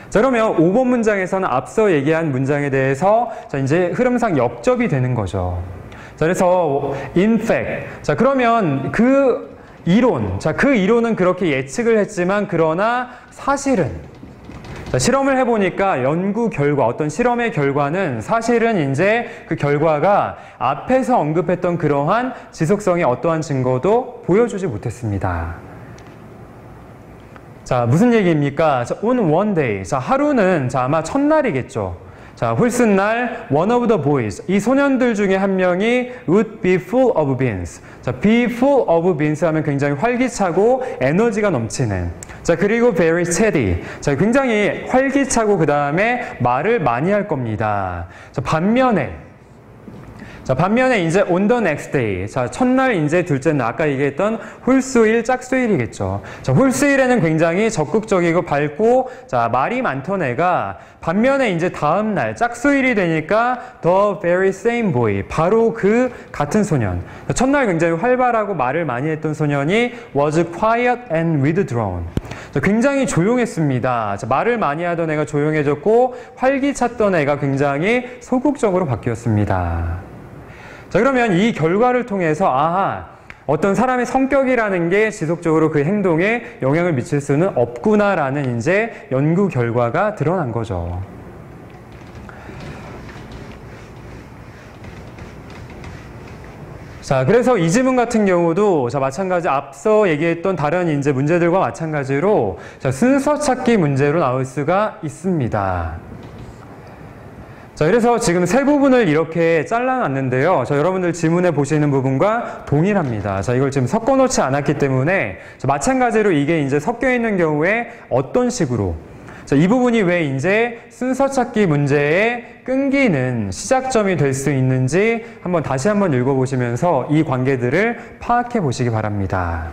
자, 그러면 5번 문장에서는 앞서 얘기한 문장에 대해서, 자, 이제 흐름상 역접이 되는 거죠. 자, 그래서 in fact, 자, 그러면 그 이론, 자, 그 이론은 그렇게 예측을 했지만 그러나 사실은, 자, 실험을 해보니까 연구 결과, 어떤 실험의 결과는 사실은 이제 그 결과가 앞에서 언급했던 그러한 지속성의 어떠한 증거도 보여주지 못했습니다. 자, 무슨 얘기입니까? 자, on one day. 자, 하루는 자, 아마 첫날이겠죠. 자, 홀슨날 one of the boys, 이 소년들 중에 한 명이 would be full of beans. 자, be full of beans 하면 굉장히 활기차고 에너지가 넘치는. 자, 그리고 very steady. 자, 굉장히 활기차고 그 다음에 말을 많이 할 겁니다. 자, 반면에 이제 on the next day. 자, 첫날 이제 둘째 날 아까 얘기했던 홀수일, 짝수일이겠죠. 자, 홀수일에는 굉장히 적극적이고 밝고 자, 말이 많던 애가 반면에 이제 다음 날 짝수일이 되니까 the very same boy. 바로 그 같은 소년. 자, 첫날 굉장히 활발하고 말을 많이 했던 소년이 was quiet and withdrawn. 자, 굉장히 조용했습니다. 자, 말을 많이 하던 애가 조용해졌고 활기찼던 애가 굉장히 소극적으로 바뀌었습니다. 자, 그러면 이 결과를 통해서 아하, 어떤 사람의 성격이라는 게 지속적으로 그 행동에 영향을 미칠 수는 없구나라는 이제 연구 결과가 드러난 거죠. 자, 그래서 이 지문 같은 경우도 자, 마찬가지 앞서 얘기했던 다른 이제 문제들과 마찬가지로 자, 순서 찾기 문제로 나올 수가 있습니다. 자, 그래서 지금 세 부분을 이렇게 잘라놨는데요. 자, 여러분들 지문에 보시는 부분과 동일합니다. 자, 이걸 지금 섞어놓지 않았기 때문에 자, 마찬가지로 이게 이제 섞여 있는 경우에 어떤 식으로 자, 이 부분이 왜 이제 순서 찾기 문제의 끈기는 시작점이 될 수 있는지 다시 한번 읽어보시면서 이 관계들을 파악해 보시기 바랍니다.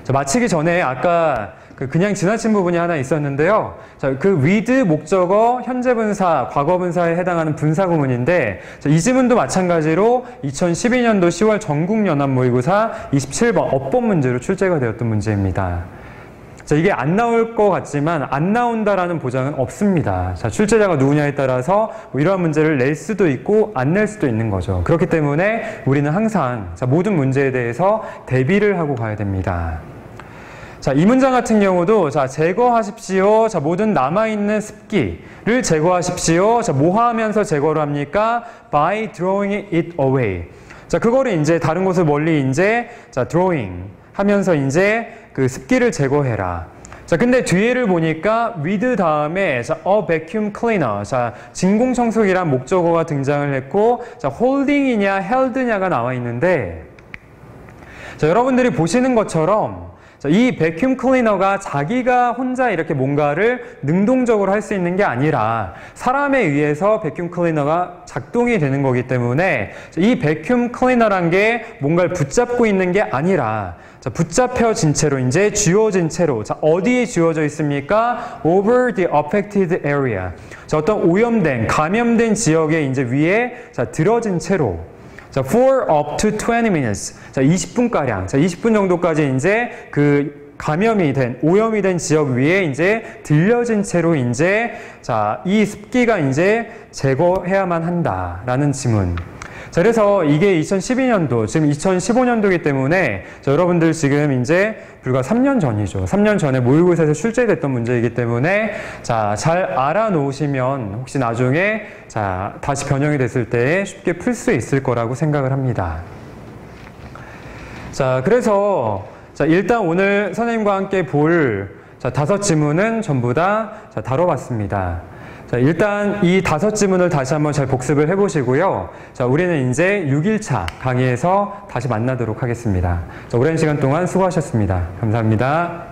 자, 마치기 전에 아까 그냥 지나친 부분이 하나 있었는데요. 자, 그 with 목적어, 현재 분사, 과거 분사에 해당하는 분사 구문인데 자, 이 지문도 마찬가지로 2012년도 10월 전국연합모의고사 27번 업법 문제로 출제가 되었던 문제입니다. 자, 이게 안 나올 것 같지만 안 나온다라는 보장은 없습니다. 자, 출제자가 누구냐에 따라서 뭐 이러한 문제를 낼 수도 있고 안 낼 수도 있는 거죠. 그렇기 때문에 우리는 항상 자, 모든 문제에 대해서 대비를 하고 가야 됩니다. 자, 이 문장 같은 경우도 자, 제거하십시오. 자, 모든 남아있는 습기를 제거하십시오. 자, 뭐 하면서 제거를 합니까? By throwing it away. 자, 그거를 이제 다른 곳을 멀리 이제 자, throwing 하면서 이제 그 습기를 제거해라. 자, 근데 뒤에를 보니까 with 다음에 자, a vacuum cleaner. 자, 진공청소기란 목적어가 등장을 했고 자, holding이냐 held냐가 나와 있는데 자, 여러분들이 보시는 것처럼 자, 이 베큐um 클리너가 자기가 혼자 이렇게 뭔가를 능동적으로 할 수 있는 게 아니라 사람에 의해서 베큐um 클리너가 작동이 되는 거기 때문에 이 베큐um 클리너란 게 뭔가를 붙잡고 있는 게 아니라 자, 붙잡혀진 채로 이제 쥐어진 채로 자, 어디에 쥐어져 있습니까? Over the affected area. 자, 어떤 오염된, 감염된 지역에 이제 위에 자, 들어진 채로 자, for up to 20 minutes. 자, 20분가량. 자, 20분 정도까지 이제 그 감염이 된, 오염이 된 지역 위에 이제 들려진 채로 이제 자, 이 습기가 이제 제거해야만 한다라는 지문. 자, 그래서 이게 2012년도, 지금 2015년도이기 때문에 자, 여러분들 지금 이제 불과 3년 전이죠. 3년 전에 모의고사에서 출제됐던 문제이기 때문에 자, 잘 알아놓으시면 혹시 나중에 자, 다시 변형이 됐을 때 쉽게 풀 수 있을 거라고 생각을 합니다. 자, 그래서 자, 일단 오늘 선생님과 함께 볼 자, 5지문은 전부 다 자, 다뤄봤습니다. 자, 일단 이 5지문을 다시 한번 잘 복습을 해보시고요. 자, 우리는 이제 6일차 강의에서 다시 만나도록 하겠습니다. 자, 오랜 시간 동안 수고하셨습니다. 감사합니다.